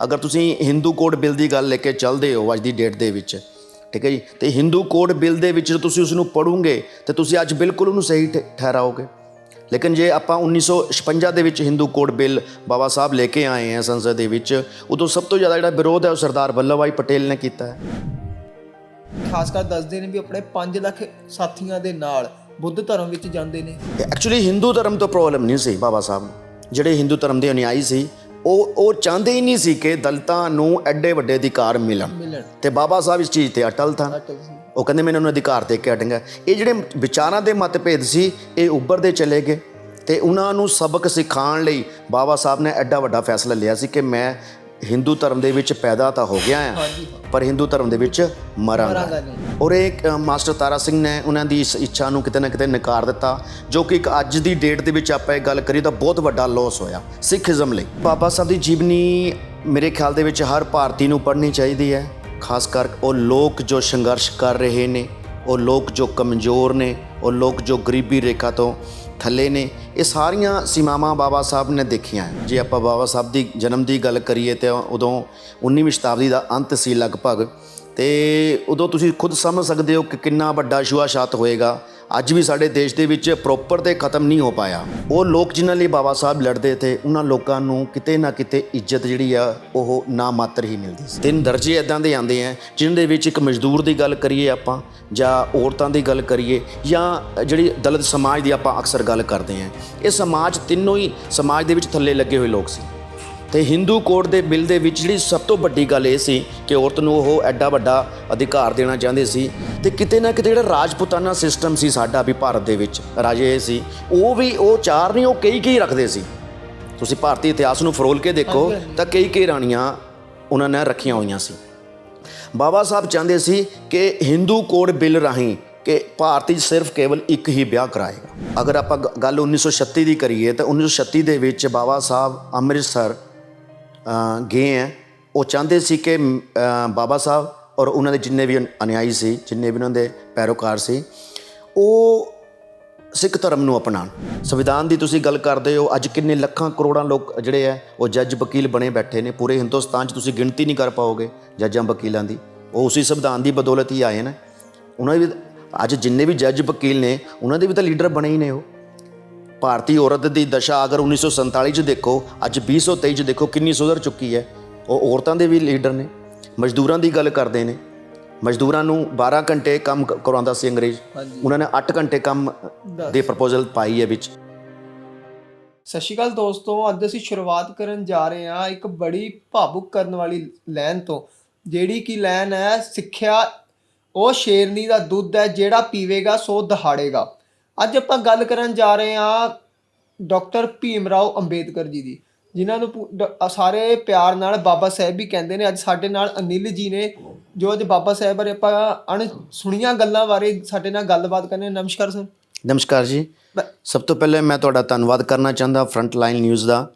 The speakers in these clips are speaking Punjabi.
ਅਗਰ ਤੁਸੀਂ ਹਿੰਦੂ ਕੋਡ ਬਿੱਲ ਦੀ ਗੱਲ ਲੈ ਕੇ ਚੱਲਦੇ ਹੋ ਅੱਜ ਦੀ ਡੇਟ ਦੇ ਵਿੱਚ, ਠੀਕ ਹੈ ਜੀ, ਤੇ ਹਿੰਦੂ ਕੋਡ ਬਿੱਲ ਦੇ ਵਿੱਚ ਤੁਸੀਂ ਉਸ ਨੂੰ ਪੜ੍ਹੋਗੇ ਤੇ ਤੁਸੀਂ ਅੱਜ ਬਿਲਕੁਲ ਉਹਨੂੰ ਸਹੀ ਠਹਿਰਾਓਗੇ। ਲੇਕਿਨ ਜੇ ਆਪਾਂ 1956 ਦੇ ਵਿੱਚ ਹਿੰਦੂ ਕੋਡ ਬਿੱਲ ਬਾਬਾ ਸਾਹਿਬ ਲੈ ਕੇ ਆਏ हैं ਸੰਸਦ ਦੇ ਵਿੱਚ, ਉਦੋਂ ਸਭ ਤੋਂ ਜ਼ਿਆਦਾ ਜਿਹੜਾ ਵਿਰੋਧ ਹੈ ਉਹ ਸਰਦਾਰ ਵੱਲਭ ਭਾਈ ਪਟੇਲ ਨੇ ਕੀਤਾ ਹੈ। ਖਾਸ ਕਰ ਦੱਸਦੇ ਨੇ ਵੀ ਆਪਣੇ 5 ਲੱਖ ਸਾਥੀਆਂ ਦੇ ਨਾਲ ਬੁੱਧ ਧਰਮ ਵਿੱਚ ਜਾਂਦੇ ਨੇ। ਐਕਚੁਅਲੀ ਹਿੰਦੂ ਧਰਮ ਤੋਂ ਪ੍ਰੋਬਲਮ ਨਹੀਂ ਸੀ ਬਾਬਾ ਸਾਹਿਬ ਨੂੰ, ਜਿਹੜੇ ਹਿੰਦੂ ਧਰਮ ਦੇ ਅਨੁਯਾਈ ਸੀ ਉਹ ਚਾਹੁੰਦੇ ਹੀ ਨਹੀਂ ਸੀ ਕਿ ਦਲਿਤਾਂ ਨੂੰ ਐਡੇ ਵੱਡੇ ਅਧਿਕਾਰ ਮਿਲਣ ਤੇ ਬਾਬਾ ਸਾਹਿਬ ਇਸ ਚੀਜ਼ ਤੇ ਅਟਲ ਸਨ। ਉਹ ਕਹਿੰਦੇ ਮੈਂ ਇਹਨਾਂ ਨੂੰ ਅਧਿਕਾਰ ਦੇ ਕੇ ਹਟਾਂਗਾ। ਇਹ ਜਿਹੜੇ ਵਿਚਾਰਾਂ ਦੇ ਮਤਭੇਦ ਸੀ ਇਹ ਉੱਭਰਦੇ ਚਲੇ ਗਏ ਤੇ ਉਹਨਾਂ ਨੂੰ ਸਬਕ ਸਿਖਾਉਣ ਲਈ ਬਾਬਾ ਸਾਹਿਬ ਨੇ ਐਡਾ ਵੱਡਾ ਫੈਸਲਾ ਲਿਆ ਸੀ ਕਿ ਮੈਂ ਹਿੰਦੂ ਧਰਮ ਦੇ ਵਿੱਚ ਪੈਦਾ ਤਾਂ ਹੋ ਗਿਆ ਹਾਂ ਪਰ ਹਿੰਦੂ ਧਰਮ ਦੇ ਵਿੱਚ ਮਰਾਂਗਾ। ਔਰ ਇਹ ਮਾਸਟਰ ਤਾਰਾ ਸਿੰਘ ਨੇ ਉਹਨਾਂ ਦੀ ਇਸ ਇੱਛਾ ਨੂੰ ਕਿਤੇ ਨਾ ਕਿਤੇ ਨਕਾਰ ਦਿੱਤਾ, ਜੋ ਕਿ ਇੱਕ ਅੱਜ ਦੀ ਡੇਟ ਦੇ ਵਿੱਚ ਆਪਾਂ ਇਹ ਗੱਲ ਕਰੀਏ ਤਾਂ ਬਹੁਤ ਵੱਡਾ ਲੋਸ ਹੋਇਆ ਸਿੱਖੀਜ਼ਮ ਲਈ। ਬਾਬਾ ਸਾਹਿਬ ਦੀ ਜੀਵਨੀ ਮੇਰੇ ਖਿਆਲ ਦੇ ਵਿੱਚ ਹਰ ਭਾਰਤੀ ਨੂੰ ਪੜ੍ਹਨੀ ਚਾਹੀਦੀ ਹੈ, ਖਾਸ ਕਰ ਉਹ ਲੋਕ ਜੋ ਸੰਘਰਸ਼ ਕਰ ਰਹੇ ਨੇ, ਉਹ ਲੋਕ ਜੋ ਕਮਜ਼ੋਰ ਨੇ, ਉਹ ਲੋਕ ਜੋ ਗਰੀਬੀ ਰੇਖਾ ਤੋਂ ਥੱਲੇ ਨੇ। ਇਹ ਸਾਰੀਆਂ ਸੀਮਾਵਾਂ ਬਾਬਾ ਸਾਹਿਬ ਨੇ ਦੇਖੀਆਂ। ਜੇ ਆਪਾਂ ਬਾਬਾ ਸਾਹਿਬ ਦੀ ਜਨਮ ਦੀ ਗੱਲ ਕਰੀਏ ਤਾਂ ਉਦੋਂ 19ਵੀਂ ਸ਼ਤਾਬਦੀ ਦਾ ਅੰਤ ਸੀ ਲਗਭਗ, ਤੇ ਉਦੋਂ ਤੁਸੀਂ ਖੁਦ ਸਮਝ ਸਕਦੇ ਹੋ ਕਿ ਕਿੰਨਾ ਵੱਡਾ ਛੂਆ-ਛਾਤ ਹੋਏਗਾ। ਅੱਜ ਵੀ ਸਾਡੇ ਦੇਸ਼ ਦੇ ਵਿੱਚ ਪ੍ਰੋਪਰ ਤੇ ਖਤਮ ਨਹੀਂ ਹੋ ਪਾਇਆ। ਉਹ ਲੋਕ ਜਿਨ੍ਹਾਂ ਲਈ ਬਾਬਾ ਸਾਹਿਬ ਲੜਦੇ ਤੇ ਉਹਨਾਂ ਲੋਕਾਂ ਨੂੰ ਕਿਤੇ ਨਾ ਕਿਤੇ ਇੱਜ਼ਤ ਜਿਹੜੀ ਆ ਉਹ ਨਾ ਮਾਤਰ ਹੀ ਮਿਲਦੀ ਸੀ। 3 ਦਰਜੇ ਇੱਦਾਂ ਦੇ ਆਉਂਦੇ ਆ ਜਿਨ੍ਹਾਂ ਦੇ ਵਿੱਚ ਇੱਕ ਮਜ਼ਦੂਰ ਦੀ ਗੱਲ ਕਰੀਏ ਆਪਾਂ, ਜਾਂ ਔਰਤਾਂ ਦੀ ਗੱਲ ਕਰੀਏ, ਜਾਂ ਜਿਹੜੀ ਦਲਿਤ ਸਮਾਜ ਦੀ ਆਪਾਂ ਅਕਸਰ ਗੱਲ ਕਰਦੇ ਹਾਂ। ਇਹ ਸਮਾਜ ਤਿੰਨੋਂ ਹੀ ਸਮਾਜ ਦੇ ਵਿੱਚ ਥੱਲੇ ਲੱਗੇ ਹੋਏ ਲੋਕ ਸੀ। ਤੇ ਹਿੰਦੂ ਕੋਡ ਦੇ ਬਿੱਲ ਦੇ ਵਿੱਚ ਜਿਹੜੀ ਸਭ ਤੋਂ ਵੱਡੀ ਗੱਲ ਇਹ ਸੀ ਕਿ ਔਰਤ ਨੂੰ ਉਹ ਐਡਾ ਵੱਡਾ ਅਧਿਕਾਰ ਦੇਣਾ ਚਾਹੁੰਦੇ ਸੀ। ਤੇ ਕਿਤੇ ਨਾ ਕਿਤੇ ਜਿਹੜਾ ਰਾਜਪੂਤਾਨਾ ਸਿਸਟਮ ਸੀ ਸਾਡਾ ਵੀ ਭਾਰਤ ਦੇ ਵਿੱਚ, ਰਾਜੇ ਸੀ ਉਹ 4 ਨਹੀਂ ਉਹ ਕਈ ਰੱਖਦੇ ਸੀ। ਤੁਸੀਂ ਭਾਰਤੀ ਇਤਿਹਾਸ ਨੂੰ ਫਰੋਲ ਕੇ ਦੇਖੋ ਤਾਂ ਕਈ ਰਾਣੀਆਂ ਉਹਨਾਂ ਨੇ ਰੱਖੀਆਂ ਹੋਈਆਂ ਸੀ। ਬਾਬਾ ਸਾਹਿਬ ਚਾਹੁੰਦੇ ਸੀ ਕਿ ਹਿੰਦੂ ਕੋਡ ਬਿੱਲ ਰਾਹੀਂ ਕਿ ਭਾਰਤੀ ਸਿਰਫ ਕੇਵਲ ਇੱਕ ਹੀ ਵਿਆਹ ਕਰਾਏਗਾ। ਅਗਰ ਆਪਾਂ ਗੱਲ 1936 ਦੀ ਕਰੀਏ ਤਾਂ 1936 ਦੇ ਵਿੱਚ ਬਾਬਾ ਸਾਹਿਬ ਅੰਮ੍ਰਿਤਸਰ ਗਏ ਹੈ। ਉਹ ਚਾਹੁੰਦੇ ਸੀ ਕਿ ਬਾਬਾ ਸਾਹਿਬ ਔਰ ਉਹਨਾਂ ਦੇ ਜਿੰਨੇ ਵੀ ਅਨੁਯਾਈ ਸੀ, ਜਿੰਨੇ ਵੀ ਉਹਨਾਂ ਦੇ ਪੈਰੋਕਾਰ ਸੀ, ਉਹ ਸਿੱਖ ਧਰਮ ਨੂੰ ਅਪਣਾਉਣ। ਸੰਵਿਧਾਨ ਦੀ ਤੁਸੀਂ ਗੱਲ ਕਰਦੇ ਹੋ, ਅੱਜ ਕਿੰਨੇ ਲੱਖਾਂ ਕਰੋੜਾਂ ਲੋਕ ਜਿਹੜੇ ਹੈ ਉਹ ਜੱਜ ਵਕੀਲ ਬਣੇ ਬੈਠੇ ਨੇ। ਪੂਰੇ ਹਿੰਦੁਸਤਾਨ 'ਚ ਤੁਸੀਂ ਗਿਣਤੀ ਨਹੀਂ ਕਰ ਪਾਓਗੇ ਜੱਜਾਂ ਵਕੀਲਾਂ ਦੀ। ਉਹ ਉਸੇ ਸੰਵਿਧਾਨ ਦੀ ਬਦੌਲਤ ਹੀ ਆਏ ਨੇ। ਉਹਨਾਂ ਵੀ ਅੱਜ ਜਿੰਨੇ ਵੀ ਜੱਜ ਵਕੀਲ ਨੇ ਉਹਨਾਂ ਦੇ ਵੀ ਤਾਂ ਲੀਡਰ ਬਣੇ ਹੀ ਨੇ। ਉਹ ਭਾਰਤੀ ਔਰਤ ਦੀ ਦਸ਼ਾ ਅਗਰ 1947 'ਚ ਦੇਖੋ, ਅੱਜ 2023 'ਚ ਦੇਖੋ ਕਿੰਨੀ ਸੁਧਰ ਚੁੱਕੀ ਹੈ। ਉਹ ਔਰਤਾਂ ਦੇ ਵੀ ਲੀਡਰ ਨੇ। ਮਜ਼ਦੂਰਾਂ ਦੀ ਗੱਲ ਕਰਦੇ ਨੇ, ਮਜ਼ਦੂਰਾਂ ਨੂੰ 12 ਘੰਟੇ ਕੰਮ ਕਰਵਾਉਂਦਾ ਸੀ ਅੰਗਰੇਜ਼, ਉਹਨਾਂ ਨੇ 8 ਘੰਟੇ ਕੰਮ ਦੇ ਪ੍ਰਪੋਜ਼ਲ ਪਾਈ ਹੈ ਵਿੱਚ। ਸਤਿ ਸ਼੍ਰੀ ਅਕਾਲ ਦੋਸਤੋ, ਅੱਜ ਅਸੀਂ ਸ਼ੁਰੂਆਤ ਕਰਨ ਜਾ ਰਹੇ ਹਾਂ ਇੱਕ ਬੜੀ ਭਾਵੁਕ ਕਰਨ ਵਾਲੀ ਲਾਈਨ ਤੋਂ, ਜਿਹੜੀ ਕਿ ਲਾਈਨ ਹੈ ਸਿੱਖਿਆ ਉਹ ਸ਼ੇਰਨੀ ਦਾ ਦੁੱਧ ਹੈ, ਜਿਹੜਾ ਪੀਵੇਗਾ ਸੋ ਦਹਾੜੇਗਾ। ਅੱਜ ਆਪਾਂ ਗੱਲ ਕਰਨ ਜਾ ਰਹੇ ਹਾਂ ਡਾਕਟਰ ਭੀਮ ਰਾਓ ਅੰਬੇਦਕਰ ਜੀ ਦੀ, ਜਿਨ੍ਹਾਂ ਨੂੰ ਸਾਰੇ ਪਿਆਰ ਨਾਲ ਬਾਬਾ ਸਾਹਿਬ ਵੀ ਕਹਿੰਦੇ ਨੇ। ਅੱਜ ਸਾਡੇ ਨਾਲ ਅਨਿਲ ਜੀ ਨੇ, ਜੋ ਅੱਜ ਬਾਬਾ ਸਾਹਿਬ ਬਾਰੇ ਆਪਾਂ ਸੁਣੀਆਂ ਗੱਲਾਂ ਬਾਰੇ ਸਾਡੇ ਨਾਲ ਗੱਲਬਾਤ ਕਰਨੇ। ਨਮਸਕਾਰ ਸਰ। ਨਮਸਕਾਰ ਜੀ। ਸਭ ਤੋਂ ਪਹਿਲੇ ਮੈਂ ਤੁਹਾਡਾ ਧੰਨਵਾਦ ਕਰਨਾ ਚਾਹੁੰਦਾ ਫਰੰਟ ਲਾਈਨ ਨਿਊਜ਼ ਦਾ,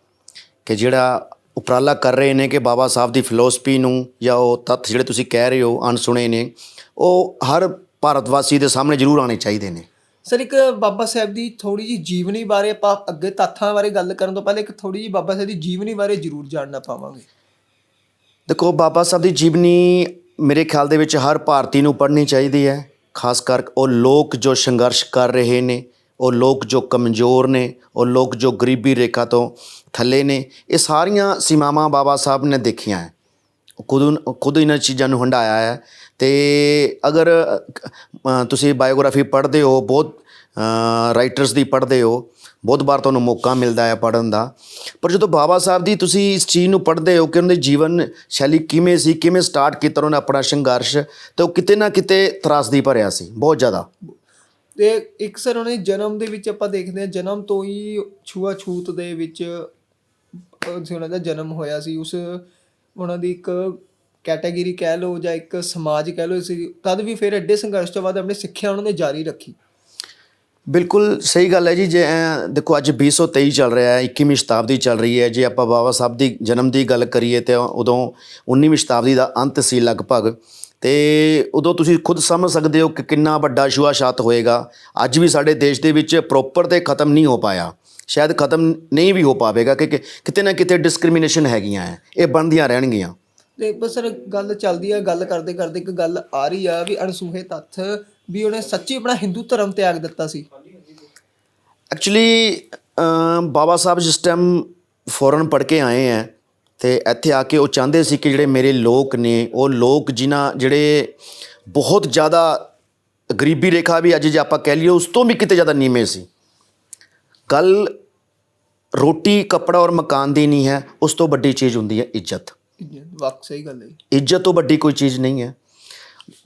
ਕਿ ਜਿਹੜਾ ਉਪਰਾਲਾ ਕਰ ਰਹੇ ਨੇ ਕਿ ਬਾਬਾ ਸਾਹਿਬ ਦੀ ਫਿਲੋਸਫੀ ਨੂੰ ਜਾਂ ਉਹ ਤੱਥ ਜਿਹੜੇ ਤੁਸੀਂ ਕਹਿ ਰਹੇ ਹੋ ਅਣਸੁਣੇ ਨੇ, ਉਹ ਹਰ ਭਾਰਤ ਵਾਸੀ ਦੇ ਸਾਹਮਣੇ ਜ਼ਰੂਰ ਆਉਣੇ ਚਾਹੀਦੇ ਨੇ। ਸਰ, ਇੱਕ ਬਾਬਾ ਸਾਹਿਬ ਦੀ ਥੋੜ੍ਹੀ ਜਿਹੀ ਜੀਵਨੀ ਬਾਰੇ ਆਪਾਂ ਅੱਗੇ ਤੱਥਾਂ ਬਾਰੇ ਗੱਲ ਕਰਨ ਤੋਂ ਪਹਿਲਾਂ ਇੱਕ ਥੋੜ੍ਹੀ ਜਿਹੀ ਬਾਬਾ ਸਾਹਿਬ ਦੀ ਜੀਵਨੀ ਬਾਰੇ ਜ਼ਰੂਰ ਜਾਣਨਾ ਪਾਵਾਂਗੇ। ਦੇਖੋ, ਬਾਬਾ ਸਾਹਿਬ ਦੀ ਜੀਵਨੀ ਮੇਰੇ ਖਿਆਲ ਦੇ ਵਿੱਚ ਹਰ ਭਾਰਤੀ ਨੂੰ ਪੜ੍ਹਨੀ ਚਾਹੀਦੀ ਹੈ, ਖਾਸ ਕਰ ਉਹ ਲੋਕ ਜੋ ਸੰਘਰਸ਼ ਕਰ ਰਹੇ ਨੇ, ਉਹ ਲੋਕ ਜੋ ਕਮਜ਼ੋਰ ਨੇ, ਉਹ ਲੋਕ ਜੋ ਗਰੀਬੀ ਰੇਖਾ ਤੋਂ ਥੱਲੇ ਨੇ। ਇਹ ਸਾਰੀਆਂ ਸੀਮਾਵਾਂ ਬਾਬਾ ਸਾਹਿਬ ਨੇ ਦੇਖੀਆਂ ਹੈ। ਖੁਦ ਇਹਨਾਂ ਚੀਜ਼ਾਂ ਨੂੰ ਹੰਢਾਇਆ ਹੈ। ਤੇ ਅਗਰ ਤੁਸੀਂ ਬਾਇਓਗ੍ਰਾਫੀ ਪੜ੍ਹਦੇ ਹੋ, ਬਹੁਤ ਰਾਈਟਰਸ ਦੀ ਪੜ੍ਹਦੇ ਹੋ, ਬਹੁਤ ਵਾਰ ਤੁਹਾਨੂੰ ਮੌਕਾ ਮਿਲਦਾ ਹੈ ਪੜ੍ਹਨ ਦਾ, ਪਰ ਜਦੋਂ ਬਾਬਾ ਸਾਹਿਬ ਦੀ ਤੁਸੀਂ ਇਸ ਚੀਜ਼ ਨੂੰ ਪੜ੍ਹਦੇ ਹੋ ਕਿ ਉਹਨਾਂ ਦੀ ਜੀਵਨ ਸ਼ੈਲੀ ਕਿਵੇਂ ਸੀ, ਕਿਵੇਂ ਸਟਾਰਟ ਕੀਤਾ ਉਹਨਾਂ ਨੇ ਆਪਣਾ ਸੰਘਰਸ਼, ਤੇ ਉਹ ਕਿਤੇ ਨਾ ਕਿਤੇ ਤਰਾਸਦੀ ਭਰਿਆ ਸੀ ਬਹੁਤ ਜ਼ਿਆਦਾ। ਤੇ ਇੱਕ ਸਰ ਉਹਨਾਂ ਦੇ ਜਨਮ ਦੇ ਵਿੱਚ ਆਪਾਂ ਦੇਖਦੇ ਹਾਂ, ਜਨਮ ਤੋਂ ਹੀ ਛੂਆ-ਛੂਤ ਦੇ ਵਿੱਚ ਉਹਨਾਂ ਦਾ ਜਨਮ ਹੋਇਆ ਸੀ। ਉਹਨਾਂ ਦੀ ਇੱਕ ਕੈਟਾਗਰੀ ਕਹਿ ਲਓ ਜਾਂ ਇੱਕ ਸਮਾਜ ਕਹਿ ਲਓ ਸੀ, ਤਦ ਵੀ ਫਿਰ ਐਡੇ ਸੰਘਰਸ਼ ਤੋਂ ਬਾਅਦ ਆਪਣੀ ਸਿੱਖਿਆ ਉਹਨਾਂ ਨੇ ਜਾਰੀ ਰੱਖੀ। ਬਿਲਕੁਲ ਸਹੀ ਗੱਲ ਹੈ ਜੀ। ਜੇ ਦੇਖੋ ਅੱਜ 2023 ਚੱਲ ਰਿਹਾ ਹੈ, 21ਵੀਂ ਸ਼ਤਾਬਦੀ ਚੱਲ ਰਹੀ ਹੈ। ਜੇ ਆਪਾਂ ਬਾਬਾ ਸਾਹਿਬ ਦੀ ਜਨਮ ਦੀ ਗੱਲ ਕਰੀਏ ਤਾਂ ਉਦੋਂ 19ਵੀਂ ਸ਼ਤਾਬਦੀ ਦਾ ਅੰਤ ਸੀ ਲਗਭਗ, ਤੇ ਉਦੋਂ ਤੁਸੀਂ ਖੁਦ ਸਮਝ ਸਕਦੇ ਹੋ ਕਿ ਕਿੰਨਾ ਵੱਡਾ ਛੂਆ-ਛਾਤ ਹੋਏਗਾ। ਅੱਜ ਵੀ ਸਾਡੇ ਦੇਸ਼ ਦੇ ਵਿੱਚ ਪ੍ਰੋਪਰ ਤੇ ਖਤਮ ਨਹੀਂ ਹੋ ਪਾਇਆ। ਸ਼ਾਇਦ ਖਤਮ ਨਹੀਂ ਵੀ ਹੋ ਪਾਵੇਗਾ ਕਿ ਕਿਤੇ ਨਾ ਕਿਤੇ ਡਿਸਕ੍ਰਿਮੀਨੇਸ਼ਨ ਹੈਗੀਆਂ ਹੈ, ਇਹ ਬਣਦੀਆਂ ਰਹਿਣਗੀਆਂ। ਤੇ ਬਸ ਸਰ ਗੱਲ ਚੱਲਦੀ ਆ, ਗੱਲ ਕਰਦੇ ਕਰਦੇ ਇੱਕ ਗੱਲ ਆ ਰਹੀ ਆ ਵੀ ਅਣਸੂਹੇ ਤੱਥ ਵੀ ਉਹਨੇ ਸੱਚੀ ਆਪਣਾ ਹਿੰਦੂ ਧਰਮ ਤਿਆਗ ਦਿੱਤਾ ਸੀ। ਐਕਚੁਅਲੀ ਬਾਬਾ ਸਾਹਿਬ ਜਿਸ ਟਾਈਮ ਫੋਰਨ ਪੜ੍ਹ ਕੇ ਆਏ ਹੈ ਅਤੇ ਇੱਥੇ ਆ ਕੇ ਉਹ ਚਾਹੁੰਦੇ ਸੀ ਕਿ ਜਿਹੜੇ ਮੇਰੇ ਲੋਕ ਨੇ, ਉਹ ਲੋਕ ਜਿਹੜੇ ਬਹੁਤ ਜ਼ਿਆਦਾ ਗਰੀਬੀ ਰੇਖਾ ਵੀ ਅੱਜ ਜੇ ਆਪਾਂ ਕਹਿ ਲਈਏ ਉਸ ਤੋਂ ਵੀ ਕਿਤੇ ਜ਼ਿਆਦਾ ਨੀਵੇਂ ਸੀ। ਗੱਲ ਰੋਟੀ ਕੱਪੜਾ ਔਰ ਮਕਾਨ ਦੀ ਨਹੀਂ ਹੈ, ਉਸ ਤੋਂ ਵੱਡੀ ਚੀਜ਼ ਹੁੰਦੀ ਹੈ ਇੱਜ਼ਤ। ਵਾਕ ਸਹੀ ਗੱਲ ਹੈ। ਇੱਜ਼ਤ ਤੋਂ ਵੱਡੀ ਕੋਈ ਚੀਜ਼ ਨਹੀਂ ਹੈ।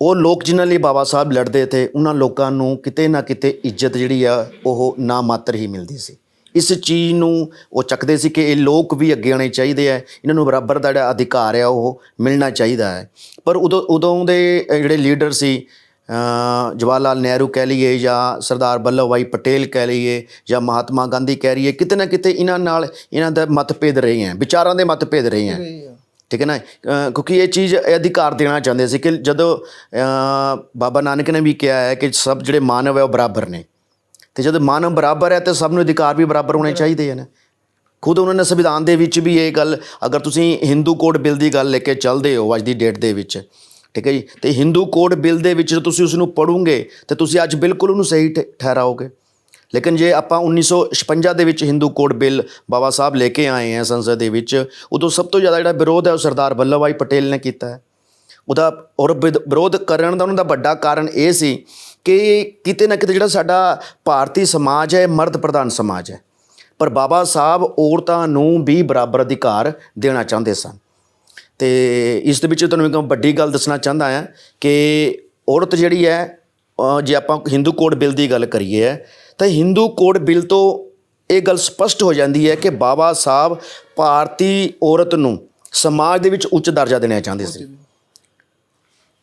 ਉਹ ਲੋਕ ਜਿਨ੍ਹਾਂ ਲਈ ਬਾਬਾ ਸਾਹਿਬ ਲੜਦੇ ਥੇ, ਉਹਨਾਂ ਲੋਕਾਂ ਨੂੰ ਕਿਤੇ ਨਾ ਕਿਤੇ ਇੱਜ਼ਤ ਜਿਹੜੀ ਆ ਉਹ ਨਾ ਮਾਤਰ ਹੀ ਮਿਲਦੀ ਸੀ। ਇਸ ਚੀਜ਼ ਨੂੰ ਉਹ ਚੱਕਦੇ ਸੀ ਕਿ ਇਹ ਲੋਕ ਵੀ ਅੱਗੇ ਆਉਣੇ ਚਾਹੀਦੇ ਹੈ, ਇਹਨਾਂ ਨੂੰ ਬਰਾਬਰ ਦਾ ਜਿਹੜਾ ਅਧਿਕਾਰ ਆ ਉਹ ਮਿਲਣਾ ਚਾਹੀਦਾ ਹੈ। ਪਰ ਉਦੋਂ ਦੇ ਜਿਹੜੇ ਲੀਡਰ ਸੀ, ਜਵਾਹਰ ਲਾਲ ਨਹਿਰੂ ਕਹਿ ਲਈਏ ਜਾਂ ਸਰਦਾਰ ਵੱਲਭ ਭਾਈ ਪਟੇਲ ਕਹਿ ਲਈਏ ਜਾਂ ਮਹਾਤਮਾ ਗਾਂਧੀ ਕਹਿ ਲਈਏ, ਕਿਤੇ ਨਾ ਕਿਤੇ ਇਹਨਾਂ ਦਾ ਮਤਭੇਦ ਰਹੇ ਹੈ, ਵਿਚਾਰਾਂ ਦੇ ਮਤਭੇਦ ਰਹੇ ਹੈ, ਠੀਕ ਹੈ ਨਾ। ਕਿਉਂਕਿ ਇਹ ਚੀਜ਼ ਅਧਿਕਾਰ ਦੇਣਾ ਚਾਹੁੰਦੇ ਸੀ ਕਿ ਜਦੋਂ ਬਾਬਾ ਨਾਨਕ ਨੇ ਵੀ ਕਿਹਾ ਹੈ ਕਿ ਸਭ ਜਿਹੜੇ ਮਾਨਵ ਹੈ ਉਹ ਬਰਾਬਰ ਨੇ, ਅਤੇ ਜਦੋਂ ਮਾਨਵ ਬਰਾਬਰ ਹੈ ਤਾਂ ਸਭ ਨੂੰ ਅਧਿਕਾਰ ਵੀ ਬਰਾਬਰ ਹੋਣੇ ਚਾਹੀਦੇ ਹਨ। ਖੁਦ ਉਹਨਾਂ ਨੇ ਸੰਵਿਧਾਨ ਦੇ ਵਿੱਚ ਵੀ ਇਹ ਗੱਲ, ਅਗਰ ਤੁਸੀਂ ਹਿੰਦੂ ਕੋਡ ਬਿੱਲ ਦੀ ਗੱਲ ਲੈ ਕੇ ਚੱਲਦੇ ਹੋ ਅੱਜ ਦੀ ਡੇਟ ਦੇ ਵਿੱਚ, ਠੀਕ ਹੈ ਜੀ, ਅਤੇ ਹਿੰਦੂ ਕੋਡ ਬਿੱਲ ਦੇ ਵਿੱਚ ਤੁਸੀਂ ਉਸ ਨੂੰ ਪੜ੍ਹੋਗੇ ਤਾਂ ਤੁਸੀਂ ਅੱਜ ਬਿਲਕੁਲ ਉਹਨੂੰ ਸਹੀ ਠਹਿਰਾਓਗੇ। ਲੇਕਿਨ ਜੇ ਆਪਾਂ 1956 ਦੇ ਵਿੱਚ ਹਿੰਦੂ ਕੋਡ ਬਿੱਲ ਬਾਬਾ ਸਾਹਿਬ ਲੈ ਕੇ ਆਏ ਹੈ ਸੰਸਦ ਦੇ ਵਿੱਚ, ਉਦੋਂ ਸਭ ਤੋਂ ਜ਼ਿਆਦਾ ਜਿਹੜਾ ਵਿਰੋਧ ਹੈ ਉਹ ਸਰਦਾਰ ਵੱਲਭ ਭਾਈ ਪਟੇਲ ਨੇ ਕੀਤਾ ਹੈ। ਉਹਦਾ ਔਰ ਵਿਰੋਧ ਕਰਨ ਦਾ ਉਹਨਾਂ ਦਾ ਵੱਡਾ ਕਾਰਨ ਇਹ ਸੀ ਕਿ ਕਿਤੇ ਨਾ ਕਿਤੇ ਜਿਹੜਾ ਸਾਡਾ ਭਾਰਤੀ ਸਮਾਜ ਹੈ ਮਰਦ ਪ੍ਰਧਾਨ ਸਮਾਜ ਹੈ, ਪਰ ਬਾਬਾ ਸਾਹਿਬ ਔਰਤਾਂ ਨੂੰ ਵੀ ਬਰਾਬਰ ਅਧਿਕਾਰ ਦੇਣਾ ਚਾਹੁੰਦੇ ਸਨ। ਅਤੇ ਇਸ ਦੇ ਵਿੱਚ ਤੁਹਾਨੂੰ ਇੱਕ ਵੱਡੀ ਗੱਲ ਦੱਸਣਾ ਚਾਹੁੰਦਾ ਹਾਂ ਕਿ ਔਰਤ ਜਿਹੜੀ ਹੈ, ਜੇ ਆਪਾਂ ਹਿੰਦੂ ਕੋਡ ਬਿੱਲ ਦੀ ਗੱਲ ਕਰੀਏ ਹੈ ਤਾਂ ਹਿੰਦੂ ਕੋਡ ਬਿੱਲ ਤੋਂ ਇਹ ਗੱਲ ਸਪਸ਼ਟ ਹੋ ਜਾਂਦੀ ਹੈ ਕਿ ਬਾਬਾ ਸਾਹਿਬ ਭਾਰਤੀ ਔਰਤ ਨੂੰ ਸਮਾਜ ਦੇ ਵਿੱਚ ਉੱਚ ਦਰਜਾ ਦੇਣਾ ਚਾਹੁੰਦੇ ਸੀ।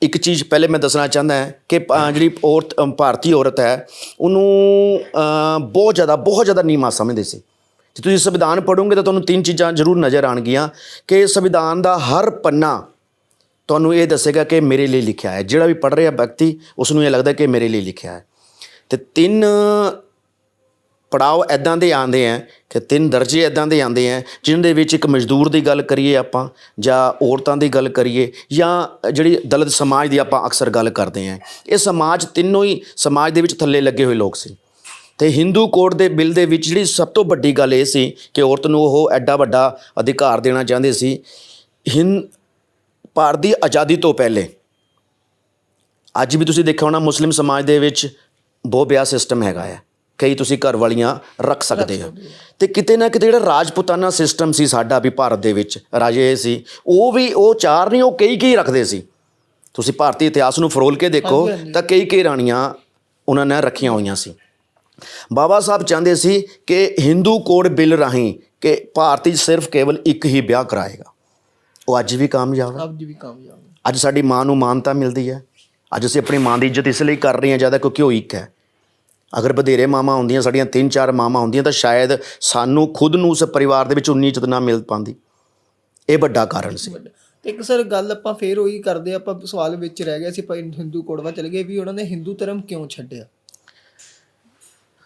ਇੱਕ ਚੀਜ਼ ਪਹਿਲੇ ਮੈਂ ਦੱਸਣਾ ਚਾਹੁੰਦਾ ਕਿ ਜਿਹੜੀ ਭਾਰਤੀ ਔਰਤ ਹੈ ਉਹਨੂੰ ਬਹੁਤ ਜ਼ਿਆਦਾ ਨੀਵਾਂ ਸਮਝਦੇ ਸੀ। ਜੇ ਤੁਸੀਂ ਸੰਵਿਧਾਨ ਪੜ੍ਹੋਗੇ ਤਾਂ ਤੁਹਾਨੂੰ 3 ਚੀਜ਼ਾਂ ਜ਼ਰੂਰ ਨਜ਼ਰ ਆਉਣਗੀਆਂ ਕਿ ਸੰਵਿਧਾਨ ਦਾ ਹਰ ਪੰਨਾ ਤੁਹਾਨੂੰ ਇਹ ਦੱਸੇਗਾ ਕਿ ਮੇਰੇ ਲਈ ਲਿਖਿਆ ਹੈ। ਜਿਹੜਾ ਵੀ ਪੜ੍ਹ ਰਿਹਾ ਵਿਅਕਤੀ ਉਸ ਨੂੰ ਇਹ ਲੱਗਦਾ ਕਿ ਮੇਰੇ ਲਈ ਲਿਖਿਆ ਹੈ। ਅਤੇ 3 ਪੜਾਅ ਇੱਦਾਂ ਦੇ ਆਉਂਦੇ ਹੈ ਕਿ 3 ਦਰਜੇ ਇੱਦਾਂ ਦੇ ਆਉਂਦੇ ਹੈ ਜਿਹਨਾਂ ਦੇ ਵਿੱਚ ਇੱਕ ਮਜ਼ਦੂਰ ਦੀ ਗੱਲ ਕਰੀਏ ਆਪਾਂ, ਜਾਂ ਔਰਤਾਂ ਦੀ ਗੱਲ ਕਰੀਏ, ਜਾਂ ਜਿਹੜੀ ਦਲਿਤ ਸਮਾਜ ਦੀ ਆਪਾਂ ਅਕਸਰ ਗੱਲ ਕਰਦੇ ਹਾਂ, ਇਹ ਸਮਾਜ ਤਿੰਨੋਂ ਹੀ ਸਮਾਜ ਦੇ ਵਿੱਚ ਥੱਲੇ ਲੱਗੇ ਹੋਏ ਲੋਕ ਸੀ। ਅਤੇ ਹਿੰਦੂ ਕੋਡ ਦੇ ਬਿੱਲ ਦੇ ਵਿੱਚ ਜਿਹੜੀ ਸਭ ਤੋਂ ਵੱਡੀ ਗੱਲ ਇਹ ਸੀ ਕਿ ਔਰਤ ਨੂੰ ਉਹ ਐਡਾ ਵੱਡਾ ਅਧਿਕਾਰ ਦੇਣਾ ਚਾਹੁੰਦੇ ਸੀ। ਭਾਰਤ ਦੀ ਆਜ਼ਾਦੀ ਤੋਂ ਪਹਿਲੇ, ਅੱਜ ਵੀ ਤੁਸੀਂ ਦੇਖਿਆ ਹੋਣਾ ਮੁਸਲਿਮ ਸਮਾਜ ਦੇ ਵਿੱਚ ਬਹੁਤ ਵਿਆਹ ਸਿਸਟਮ ਹੈਗਾ ਹੈ, ਕਈ ਤੁਸੀਂ ਘਰ ਵਾਲੀਆਂ ਰੱਖ ਸਕਦੇ ਹੋ। ਅਤੇ ਕਿਤੇ ਨਾ ਕਿਤੇ ਜਿਹੜਾ ਰਾਜਪੂਤਾਨਾ ਸਿਸਟਮ ਸੀ ਸਾਡਾ ਵੀ ਭਾਰਤ ਦੇ ਵਿੱਚ, ਰਾਜੇ ਸੀ, ਉਹ 4 ਨਹੀਂ, ਉਹ ਕਈ ਰੱਖਦੇ ਸੀ। ਤੁਸੀਂ ਭਾਰਤੀ ਇਤਿਹਾਸ ਨੂੰ ਫਰੋਲ ਕੇ ਦੇਖੋ ਤਾਂ ਕਈ ਰਾਣੀਆਂ ਉਹਨਾਂ ਨੇ ਰੱਖੀਆਂ ਹੋਈਆਂ ਸੀ। ਬਾਬਾ ਸਾਹਿਬ ਚਾਹੁੰਦੇ ਸੀ ਕਿ ਹਿੰਦੂ ਕੋਡ ਬਿੱਲ ਰਾਹੀਂ ਕਿ ਭਾਰਤੀ ਸਿਰਫ ਕੇਵਲ ਇੱਕ ਹੀ ਵਿਆਹ ਕਰਾਏਗਾ। ਉਹ ਅੱਜ ਵੀ ਕਾਮਯਾਬ ਹੈ। ਅੱਜ ਸਾਡੀ ਮਾਂ ਨੂੰ ਮਾਨਤਾ ਮਿਲਦੀ ਹੈ। ਅੱਜ ਅਸੀਂ ਆਪਣੀ ਮਾਂ ਦੀ ਇੱਜ਼ਤ ਇਸ ਲਈ ਕਰ ਰਹੇ ਹਾਂ ਜ਼ਿਆਦਾ ਕਿਉਂਕਿ ਉਹ ਇੱਕ ਹੈ। ਅਗਰ ਵਧੇਰੇ ਮਾਵਾਂ ਹੁੰਦੀਆਂ, ਸਾਡੀਆਂ 3-4 ਮਾਵਾਂ ਹੁੰਦੀਆਂ, ਤਾਂ ਸ਼ਾਇਦ ਸਾਨੂੰ ਖੁਦ ਨੂੰ ਉਸ ਪਰਿਵਾਰ ਦੇ ਵਿੱਚ ਉਨੀ ਇੱਜ਼ਤ ਨਾ ਮਿਲ ਪਾਉਂਦੀ। ਇਹ ਵੱਡਾ ਕਾਰਨ ਸੀ। ਇੱਕ ਸਰ ਗੱਲ ਆਪਾਂ ਫੇਰ ਉਹੀ ਕਰਦੇ, ਆਪਾਂ ਸਵਾਲ ਵਿੱਚ ਰਹਿ ਗਿਆ ਸੀ, ਆਪਾਂ ਹਿੰਦੂ ਕੋਡ ਵੱਲ ਚਲੇ ਗਏ ਵੀ ਉਹਨਾਂ ਨੇ ਹਿੰਦੂ ਧਰਮ ਕਿਉਂ ਛੱਡਿਆ।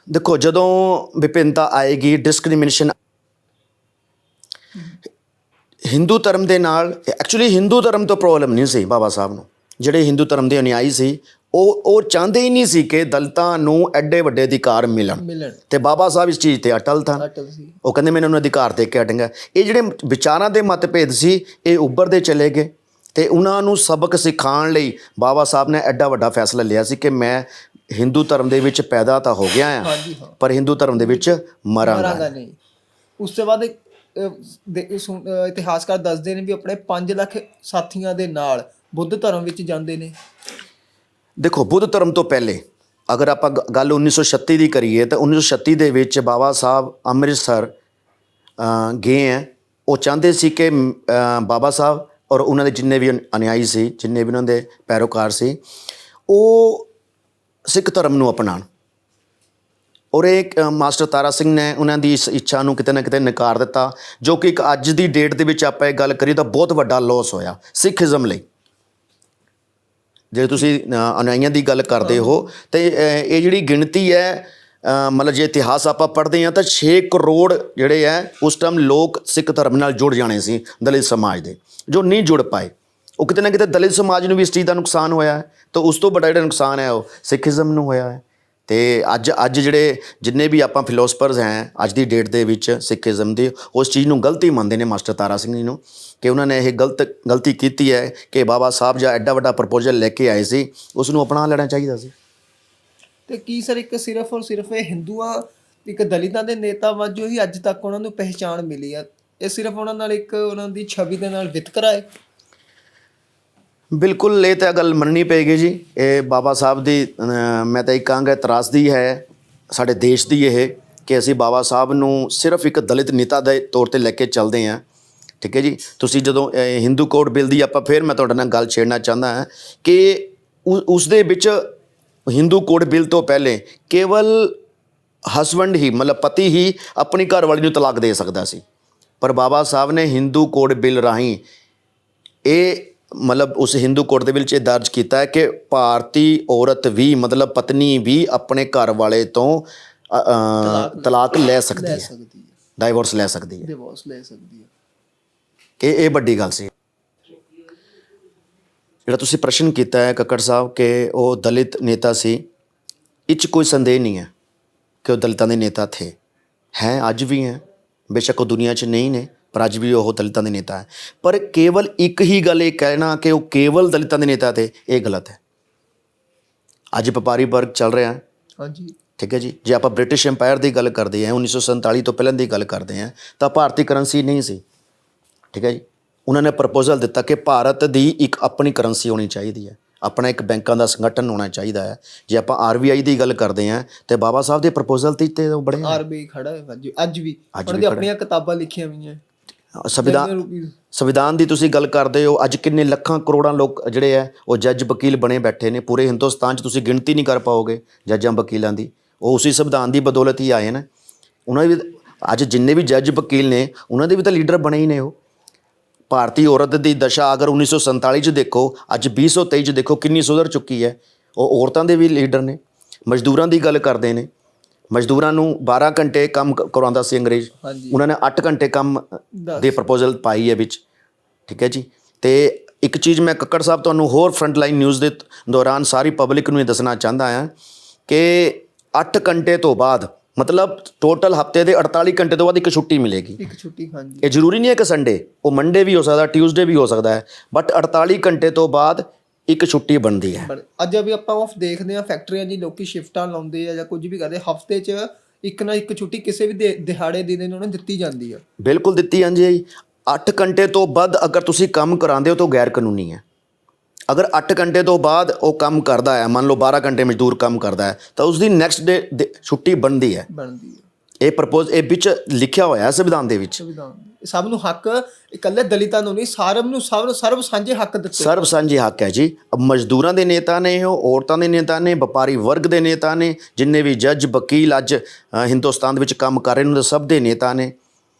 ਦੇਖੋ, ਜਦੋਂ ਵਿਭਿੰਨਤਾ ਆਏਗੀ, ਡਿਸਕ੍ਰਿਮੀਨੇਸ਼ਨ ਹਿੰਦੂ ਧਰਮ ਦੇ ਨਾਲ, ਐਕਚੁਅਲੀ ਹਿੰਦੂ ਧਰਮ ਤੋਂ ਪ੍ਰੋਬਲਮ ਨਹੀਂ ਸੀ ਬਾਬਾ ਸਾਹਿਬ ਨੂੰ। ਜਿਹੜੇ ਹਿੰਦੂ ਧਰਮ ਦੇ ਅਨੁਯਾਈ ਸੀ ਉਹ ਚਾਹੁੰਦੇ ਹੀ ਨਹੀਂ ਸੀ ਕਿ ਦਲਿਤਾਂ ਨੂੰ ਐਡੇ ਵੱਡੇ ਅਧਿਕਾਰ ਮਿਲਣ। ਤੇ ਬਾਬਾ ਸਾਹਿਬ ਇਸ ਚੀਜ਼ ਤੇ ਅਟਲ ਸਨ। ਉਹ ਕਹਿੰਦੇ ਮੈਂ ਇਹਨਾਂ ਨੂੰ ਅਧਿਕਾਰ ਦੇ ਕੇ ਹਟਾਂਗਾ। ਇਹ ਜਿਹੜੇ ਵਿਚਾਰਾਂ ਦੇ ਮਤਭੇਦ ਸੀ ਇਹ ਉੱਭਰਦੇ ਚਲੇ ਗਏ ਅਤੇ ਉਹਨਾਂ ਨੂੰ ਸਬਕ ਸਿਖਾਉਣ ਲਈ ਬਾਬਾ ਸਾਹਿਬ ਨੇ ਐਡਾ ਵੱਡਾ ਫੈਸਲਾ ਲਿਆ ਸੀ ਕਿ ਮੈਂ ਹਿੰਦੂ ਧਰਮ ਦੇ ਵਿੱਚ ਪੈਦਾ ਤਾਂ ਹੋ ਗਿਆ ਹਾਂ, ਪਰ ਹਿੰਦੂ ਧਰਮ ਦੇ ਵਿੱਚ ਮਰਾਂਗਾ ਨਹੀਂ। ਉਸ ਤੋਂ ਬਾਅਦ ਇਤਿਹਾਸਕਾਰ ਦੱਸਦੇ ਨੇ ਵੀ ਆਪਣੇ 5 ਲੱਖ ਸਾਥੀਆਂ ਦੇ ਨਾਲ ਬੁੱਧ ਧਰਮ ਵਿੱਚ ਜਾਂਦੇ ਨੇ। ਦੇਖੋ, ਬੁੱਧ ਧਰਮ ਤੋਂ ਪਹਿਲੇ ਅਗਰ ਆਪਾਂ ਗੱਲ 1936 ਦੀ ਕਰੀਏ ਤਾਂ 1936 ਦੇ ਵਿੱਚ ਬਾਬਾ ਸਾਹਿਬ ਅੰਮ੍ਰਿਤਸਰ ਗਏ ਹੈ। ਉਹ ਚਾਹੁੰਦੇ ਸੀ ਕਿ ਬਾਬਾ ਸਾਹਿਬ ਔਰ ਉਹਨਾਂ ਦੇ ਜਿੰਨੇ ਵੀ ਅਨੁਯਾਈ ਸੀ, ਜਿੰਨੇ ਵੀ ਉਹਨਾਂ ਦੇ ਪੈਰੋਕਾਰ ਸੀ, ਉਹ ਸਿੱਖ ਧਰਮ ਨੂੰ ਅਪਣਾਉਣ। ਔਰ ਇਹ ਮਾਸਟਰ ਤਾਰਾ ਸਿੰਘ ਨੇ ਉਹਨਾਂ ਦੀ ਇਸ ਇੱਛਾ ਨੂੰ ਕਿਤੇ ਨਾ ਕਿਤੇ ਨਕਾਰ ਦਿੱਤਾ, ਜੋ ਕਿ ਇੱਕ ਅੱਜ ਦੀ ਡੇਟ ਦੇ ਵਿੱਚ ਆਪਾਂ ਇਹ ਗੱਲ ਕਰੀਏ ਤਾਂ ਬਹੁਤ ਵੱਡਾ ਲੋਸ ਹੋਇਆ ਸਿੱਖੀਜ਼ਮ ਲਈ। ਜੇ ਤੁਸੀਂ ਅਨੁਯਾਈਆਂ ਦੀ ਗੱਲ ਕਰਦੇ ਹੋ ਤਾਂ ਇਹ ਜਿਹੜੀ ਗਿਣਤੀ ਹੈ ਮਤਲਬ ਜੇ ਇਤਿਹਾਸ ਆਪਾਂ ਪੜ੍ਹਦੇ ਹਾਂ ਤਾਂ 6 ਕਰੋੜ ਜਿਹੜੇ ਹੈ ਉਸ ਟਾਈਮ ਲੋਕ ਸਿੱਖ ਧਰਮ ਨਾਲ ਜੁੜ ਜਾਣੇ ਸੀ, ਦਲਿਤ ਸਮਾਜ ਦੇ, ਜੋ ਨਹੀਂ ਜੁੜ ਪਾਏ। ਉਹ ਕਿਤੇ ਨਾ ਕਿਤੇ ਦਲਿਤ ਸਮਾਜ ਨੂੰ ਵੀ ਇਸ ਚੀਜ਼ ਦਾ ਨੁਕਸਾਨ ਹੋਇਆ ਹੈ, ਤਾਂ ਉਸ ਤੋਂ ਵੱਡਾ ਜਿਹੜਾ ਨੁਕਸਾਨ ਹੈ ਉਹ ਸਿੱਖੀਜ਼ਮ ਨੂੰ ਹੋਇਆ ਹੈ। ਅਤੇ ਅੱਜ ਜਿਹੜੇ ਜਿੰਨੇ ਵੀ ਆਪਾਂ ਫਿਲੋਸਫਰਸ ਹੈ ਅੱਜ ਦੀ ਡੇਟ ਦੇ ਵਿੱਚ ਸਿੱਖੀਜ਼ਮ ਦੇ, ਉਸ ਚੀਜ਼ ਨੂੰ ਗਲਤੀ ਮੰਨਦੇ ਨੇ ਮਾਸਟਰ ਤਾਰਾ ਸਿੰਘ ਜੀ ਨੂੰ, ਕਿ ਉਹਨਾਂ ਨੇ ਇਹ ਗਲਤੀ ਕੀਤੀ ਹੈ ਕਿ ਬਾਬਾ ਸਾਹਿਬ ਜਾਂ ਐਡਾ ਵੱਡਾ ਪ੍ਰਪੋਜ਼ਲ ਲੈ ਕੇ ਆਏ ਸੀ, ਉਸ ਨੂੰ ਅਪਣਾ ਲੈਣਾ ਚਾਹੀਦਾ ਸੀ। ਤੇ ਕੀ ਸਰ ਇੱਕ ਸਿਰਫ ਔਰ ਸਿਰਫ ਇਹ ਹਿੰਦੂਆਂ ਇੱਕ ਦਲਿਤਾਂ ਦੇ ਨੇਤਾ ਵਜੋਂ ਹੀ ਅੱਜ ਤੱਕ ਉਹਨਾਂ ਨੂੰ ਪਹਿਚਾਣ ਮਿਲੀ ਆ, ਇਹ ਸਿਰਫ ਉਹਨਾਂ ਨਾਲ ਇੱਕ ਉਹਨਾਂ ਦੀ ਛਵੀ ਦੇ ਨਾਲ ਵਿਤਕਰਾ ਹੈ? ਬਿਲਕੁਲ, ਇਹ ਤਾਂ ਗੱਲ ਮੰਨਣੀ ਪਏਗੀ ਜੀ। ਇਹ ਬਾਬਾ ਸਾਹਿਬ ਦੀ ਮੈਂ ਤਾਂ ਇਹ ਕਹਾਂਗਾ ਤਰਾਸਦੀ ਹੈ ਸਾਡੇ ਦੇਸ਼ ਦੀ ਇਹ, ਕਿ ਅਸੀਂ ਬਾਬਾ ਸਾਹਿਬ ਨੂੰ ਸਿਰਫ ਇੱਕ ਦਲਿਤ ਨੇਤਾ ਦੇ ਤੌਰ 'ਤੇ ਲੈ ਕੇ ਚੱਲਦੇ ਹਾਂ। ਠੀਕ ਹੈ ਜੀ। ਤੁਸੀਂ ਜਦੋਂ ਹਿੰਦੂ ਕੋਡ ਬਿੱਲ ਦੀ ਆਪਾਂ ਫਿਰ ਮੈਂ ਤੁਹਾਡੇ ਨਾਲ ਗੱਲ ਛੇੜਨਾ ਚਾਹੁੰਦਾ ਹਾਂ ਕਿ ਉਸ ਦੇ ਵਿੱਚ ਹਿੰਦੂ ਕੋਡ ਬਿੱਲ ਤੋਂ ਪਹਿਲੇ ਕੇਵਲ ਹਸਬੈਂਡ ਹੀ ਮਤਲਬ ਪਤੀ ਹੀ ਆਪਣੀ ਘਰਵਾਲੀ ਨੂੰ ਤਲਾਕ ਦੇ ਸਕਦਾ ਸੀ, ਪਰ ਬਾਬਾ ਸਾਹਿਬ ਨੇ ਹਿੰਦੂ ਕੋਡ ਬਿੱਲ ਰਾਹੀਂ ਇਹ ਮਤਲਬ ਉਸ ਹਿੰਦੂ ਕੋਡ ਦੇ ਵਿੱਚ ਇਹ ਦਰਜ ਕੀਤਾ ਹੈ ਕਿ ਭਾਰਤੀ ਔਰਤ ਵੀ ਮਤਲਬ ਪਤਨੀ ਵੀ ਆਪਣੇ ਘਰ ਵਾਲੇ ਤੋਂ ਤਲਾਕ ਲੈ ਸਕਦੀ ਹੈ, ਡਾਈਵੋਰਸ ਲੈ ਸਕਦੀ ਹੈ। ਇਹ ਵੱਡੀ ਗੱਲ ਸੀ। ਜਿਹੜਾ ਤੁਸੀਂ ਪ੍ਰਸ਼ਨ ਕੀਤਾ ਹੈ ਕੱਕੜ ਸਾਹਿਬ ਕਿ ਉਹ ਦਲਿਤ ਨੇਤਾ ਸੀ, ਇਹ 'ਚ ਕੋਈ ਸੰਦੇਹ ਨਹੀਂ ਹੈ ਕਿ ਉਹ ਦਲਿਤਾਂ ਦੇ ਨੇਤਾ ਥੇ, ਹੈ ਅੱਜ ਵੀ ਹੈ, ਬੇਸ਼ੱਕ ਉਹ ਦੁਨੀਆ 'ਚ ਨਹੀਂ ਨੇ ਪਰ ਅੱਜ ਵੀ ਉਹ ਦਲਿਤਾਂ ਦੇ ਨੇਤਾ ਹੈ। ਪਰ ਕੇਵਲ ਇੱਕ ਹੀ ਗੱਲ ਇਹ ਕਹਿਣਾ ਕਿ ਉਹ ਕੇਵਲ ਦਲਿਤਾਂ ਦੇ ਨੇਤਾ ਥੇ, ਇਹ ਗਲਤ ਹੈ। ਅੱਜ ਵਪਾਰੀ ਵਰਗ ਚੱਲ ਰਿਹਾ, ਹਾਂਜੀ ਠੀਕ ਹੈ ਜੀ। ਜੇ ਆਪਾਂ ਬ੍ਰਿਟਿਸ਼ ਐਮਪਾਇਰ ਦੀ ਗੱਲ ਕਰਦੇ ਹਾਂ, 1947 ਤੋਂ ਪਹਿਲਾਂ ਦੀ ਗੱਲ ਕਰਦੇ ਹਾਂ, ਤਾਂ ਭਾਰਤੀ ਕਰੰਸੀ ਨਹੀਂ ਸੀ। ਠੀਕ ਹੈ ਜੀ। ਉਹਨਾਂ ਨੇ ਪ੍ਰਪੋਜ਼ਲ ਦਿੱਤਾ ਕਿ ਭਾਰਤ ਦੀ ਇੱਕ ਆਪਣੀ ਕਰੰਸੀ ਹੋਣੀ ਚਾਹੀਦੀ ਹੈ, ਆਪਣਾ ਇੱਕ ਬੈਂਕਾਂ ਦਾ ਸੰਗਠਨ ਹੋਣਾ ਚਾਹੀਦਾ ਹੈ। ਜੇ ਆਪਾਂ RBI ਦੀ ਗੱਲ ਕਰਦੇ ਹਾਂ ਤੇ ਬਾਬਾ ਸਾਹਿਬ ਦੇ ਪ੍ਰਪੋਜ਼ਲ ਤੇ ਉਹ ਬੜੇ RBI ਖੜਾ ਹੈ ਅੱਜ ਵੀ, ਉਹਨਾਂ ਦੀ ਆਪਣੀਆਂ ਕਿਤਾਬਾਂ ਲਿਖੀਆਂ ਹੋਈਆਂ। ਸੰਵਿਧਾਨ ਦੀ ਤੁਸੀਂ ਗੱਲ ਕਰਦੇ ਹੋ, ਅੱਜ ਕਿੰਨੇ ਲੱਖਾਂ ਕਰੋੜਾਂ ਲੋਕ ਜਿਹੜੇ ਹੈ ਉਹ ਜੱਜ ਵਕੀਲ ਬਣੇ ਬੈਠੇ ਨੇ। ਪੂਰੇ ਹਿੰਦੁਸਤਾਨ 'ਚ ਤੁਸੀਂ ਗਿਣਤੀ ਨਹੀਂ ਕਰ ਪਾਓਗੇ ਜੱਜਾਂ ਵਕੀਲਾਂ ਦੀ, ਉਹ ਉਸੇ ਸੰਵਿਧਾਨ ਦੀ ਬਦੌਲਤ ਹੀ ਆਏ ਨੇ। ਉਹਨਾਂ ਵੀ ਅੱਜ ਜਿੰਨੇ ਵੀ ਜੱਜ ਵਕੀਲ ਨੇ ਉਹਨਾਂ ਦੇ ਵੀ ਤਾਂ ਲੀਡਰ ਬਣੇ ਹੀ ਨੇ। ਉਹ ਭਾਰਤੀ ਔਰਤ ਦੀ ਦਸ਼ਾ ਅਗਰ 1947 'ਚ ਦੇਖੋ, ਅੱਜ 2023 'ਚ ਦੇਖੋ ਕਿੰਨੀ ਸੁਧਰ ਚੁੱਕੀ ਹੈ। ਉਹ ਔਰਤਾਂ ਦੇ ਵੀ ਲੀਡਰ ਨੇ। ਮਜ਼ਦੂਰਾਂ ਦੀ ਗੱਲ ਕਰਦੇ ਨੇ, ਮਜ਼ਦੂਰਾਂ ਨੂੰ 12 ਘੰਟੇ ਕੰਮ ਕਰਵਾਉਂਦਾ ਸੀ ਅੰਗਰੇਜ਼, ਉਹਨਾਂ ਨੇ 8 ਘੰਟੇ ਕੰਮ ਦੇ ਪ੍ਰਪੋਜ਼ਲ ਪਾਈ ਹੈ ਵਿੱਚ। ਠੀਕ ਹੈ ਜੀ। ਅਤੇ ਇੱਕ ਚੀਜ਼ ਮੈਂ ਕੱਕੜ ਸਾਹਿਬ ਤੁਹਾਨੂੰ ਹੋਰ ਫਰੰਟ ਲਾਈਨ ਨਿਊਜ਼ ਦੇ ਦੌਰਾਨ ਸਾਰੀ ਪਬਲਿਕ ਨੂੰ ਇਹ ਦੱਸਣਾ ਚਾਹੁੰਦਾ ਹਾਂ ਕਿ 8 ਘੰਟੇ ਤੋਂ ਬਾਅਦ ਮਤਲਬ ਟੋਟਲ ਹਫਤੇ ਦੇ 48 ਘੰਟੇ ਤੋਂ ਬਾਅਦ ਇੱਕ ਛੁੱਟੀ ਮਿਲੇਗੀ। ਇੱਕ ਛੁੱਟੀ, ਹਾਂਜੀ। ਇਹ ਜ਼ਰੂਰੀ ਨਹੀਂ ਹੈ ਕਿ ਸੰਡੇ, ਉਹ ਮੰਡੇ ਵੀ ਹੋ ਸਕਦਾ, ਟਿਊਜ਼ਡੇ ਵੀ ਹੋ ਸਕਦਾ ਹੈ, ਬਟ 48 ਘੰਟੇ ਤੋਂ ਬਾਅਦ ਇੱਕ ਛੁੱਟੀ ਬਣਦੀ ਹੈ। ਅੱਜ ਵੀ ਆਪਾਂ ਉਹ ਦੇਖਦੇ ਹਾਂ ਫੈਕਟਰੀਆਂ ਦੀ ਲੋਕੀ ਸ਼ਿਫਟਾਂ ਲਾਉਂਦੇ ਆ ਜਾਂ ਕੁਝ ਵੀ ਕਰਦੇ, ਹਫਤੇ 'ਚ ਇੱਕ ਨਾ ਇੱਕ ਛੁੱਟੀ ਕਿਸੇ ਵੀ ਦਿਹਾੜੇ ਦਿਨ ਉਹਨਾਂ ਨੂੰ ਦਿੱਤੀ ਜਾਂਦੀ ਹੈ। ਬਿਲਕੁਲ ਦਿੱਤੀ ਜਾਂਦੀ ਹੈ ਜੀ। 8 ਘੰਟੇ ਤੋਂ ਵੱਧ ਅਗਰ ਤੁਸੀਂ ਕੰਮ ਕਰਾਉਂਦੇ ਹੋ ਤਾਂ ਗੈਰ ਕਾਨੂੰਨੀ ਹੈ। ਅਗਰ 8 ਘੰਟੇ ਤੋਂ ਬਾਅਦ ਉਹ ਕੰਮ ਕਰਦਾ ਹੈ, ਮੰਨ ਲਓ 12 ਘੰਟੇ ਮਜ਼ਦੂਰ ਕੰਮ ਕਰਦਾ ਹੈ, ਤਾਂ ਉਸ ਦੀ ਨੈਕਸਟ ਡੇ ਛੁੱਟੀ ਬਣਦੀ ਹੈ। ਇਹ ਇਹ ਵਿੱਚ ਲਿਖਿਆ ਹੋਇਆ ਹੈ ਸੰਵਿਧਾਨ ਦੇ ਵਿੱਚ। ਸਭ ਨੂੰ ਹੱਕ, ਇਕੱਲੇ ਦਲਿਤਾਂ ਨੂੰ ਨਹੀਂ, ਸਰਬ ਸਾਂਝੇ ਹੱਕ ਦਿੱਤੇ। ਸਰਬ ਸਾਂਝੇ ਹੱਕ ਹੈ ਜੀ। ਮਜ਼ਦੂਰਾਂ ਦੇ ਨੇਤਾ ਨੇ, ਉਹ ਔਰਤਾਂ ਦੇ ਨੇਤਾ ਨੇ, ਵਪਾਰੀ ਵਰਗ ਦੇ ਨੇਤਾ ਨੇ, ਜਿੰਨੇ ਵੀ ਜੱਜ ਵਕੀਲ ਅੱਜ ਹਿੰਦੁਸਤਾਨ ਦੇ ਵਿੱਚ ਕੰਮ ਕਰ ਰਹੇ ਨੇ, ਸਭ ਦੇ ਨੇਤਾ ਨੇ।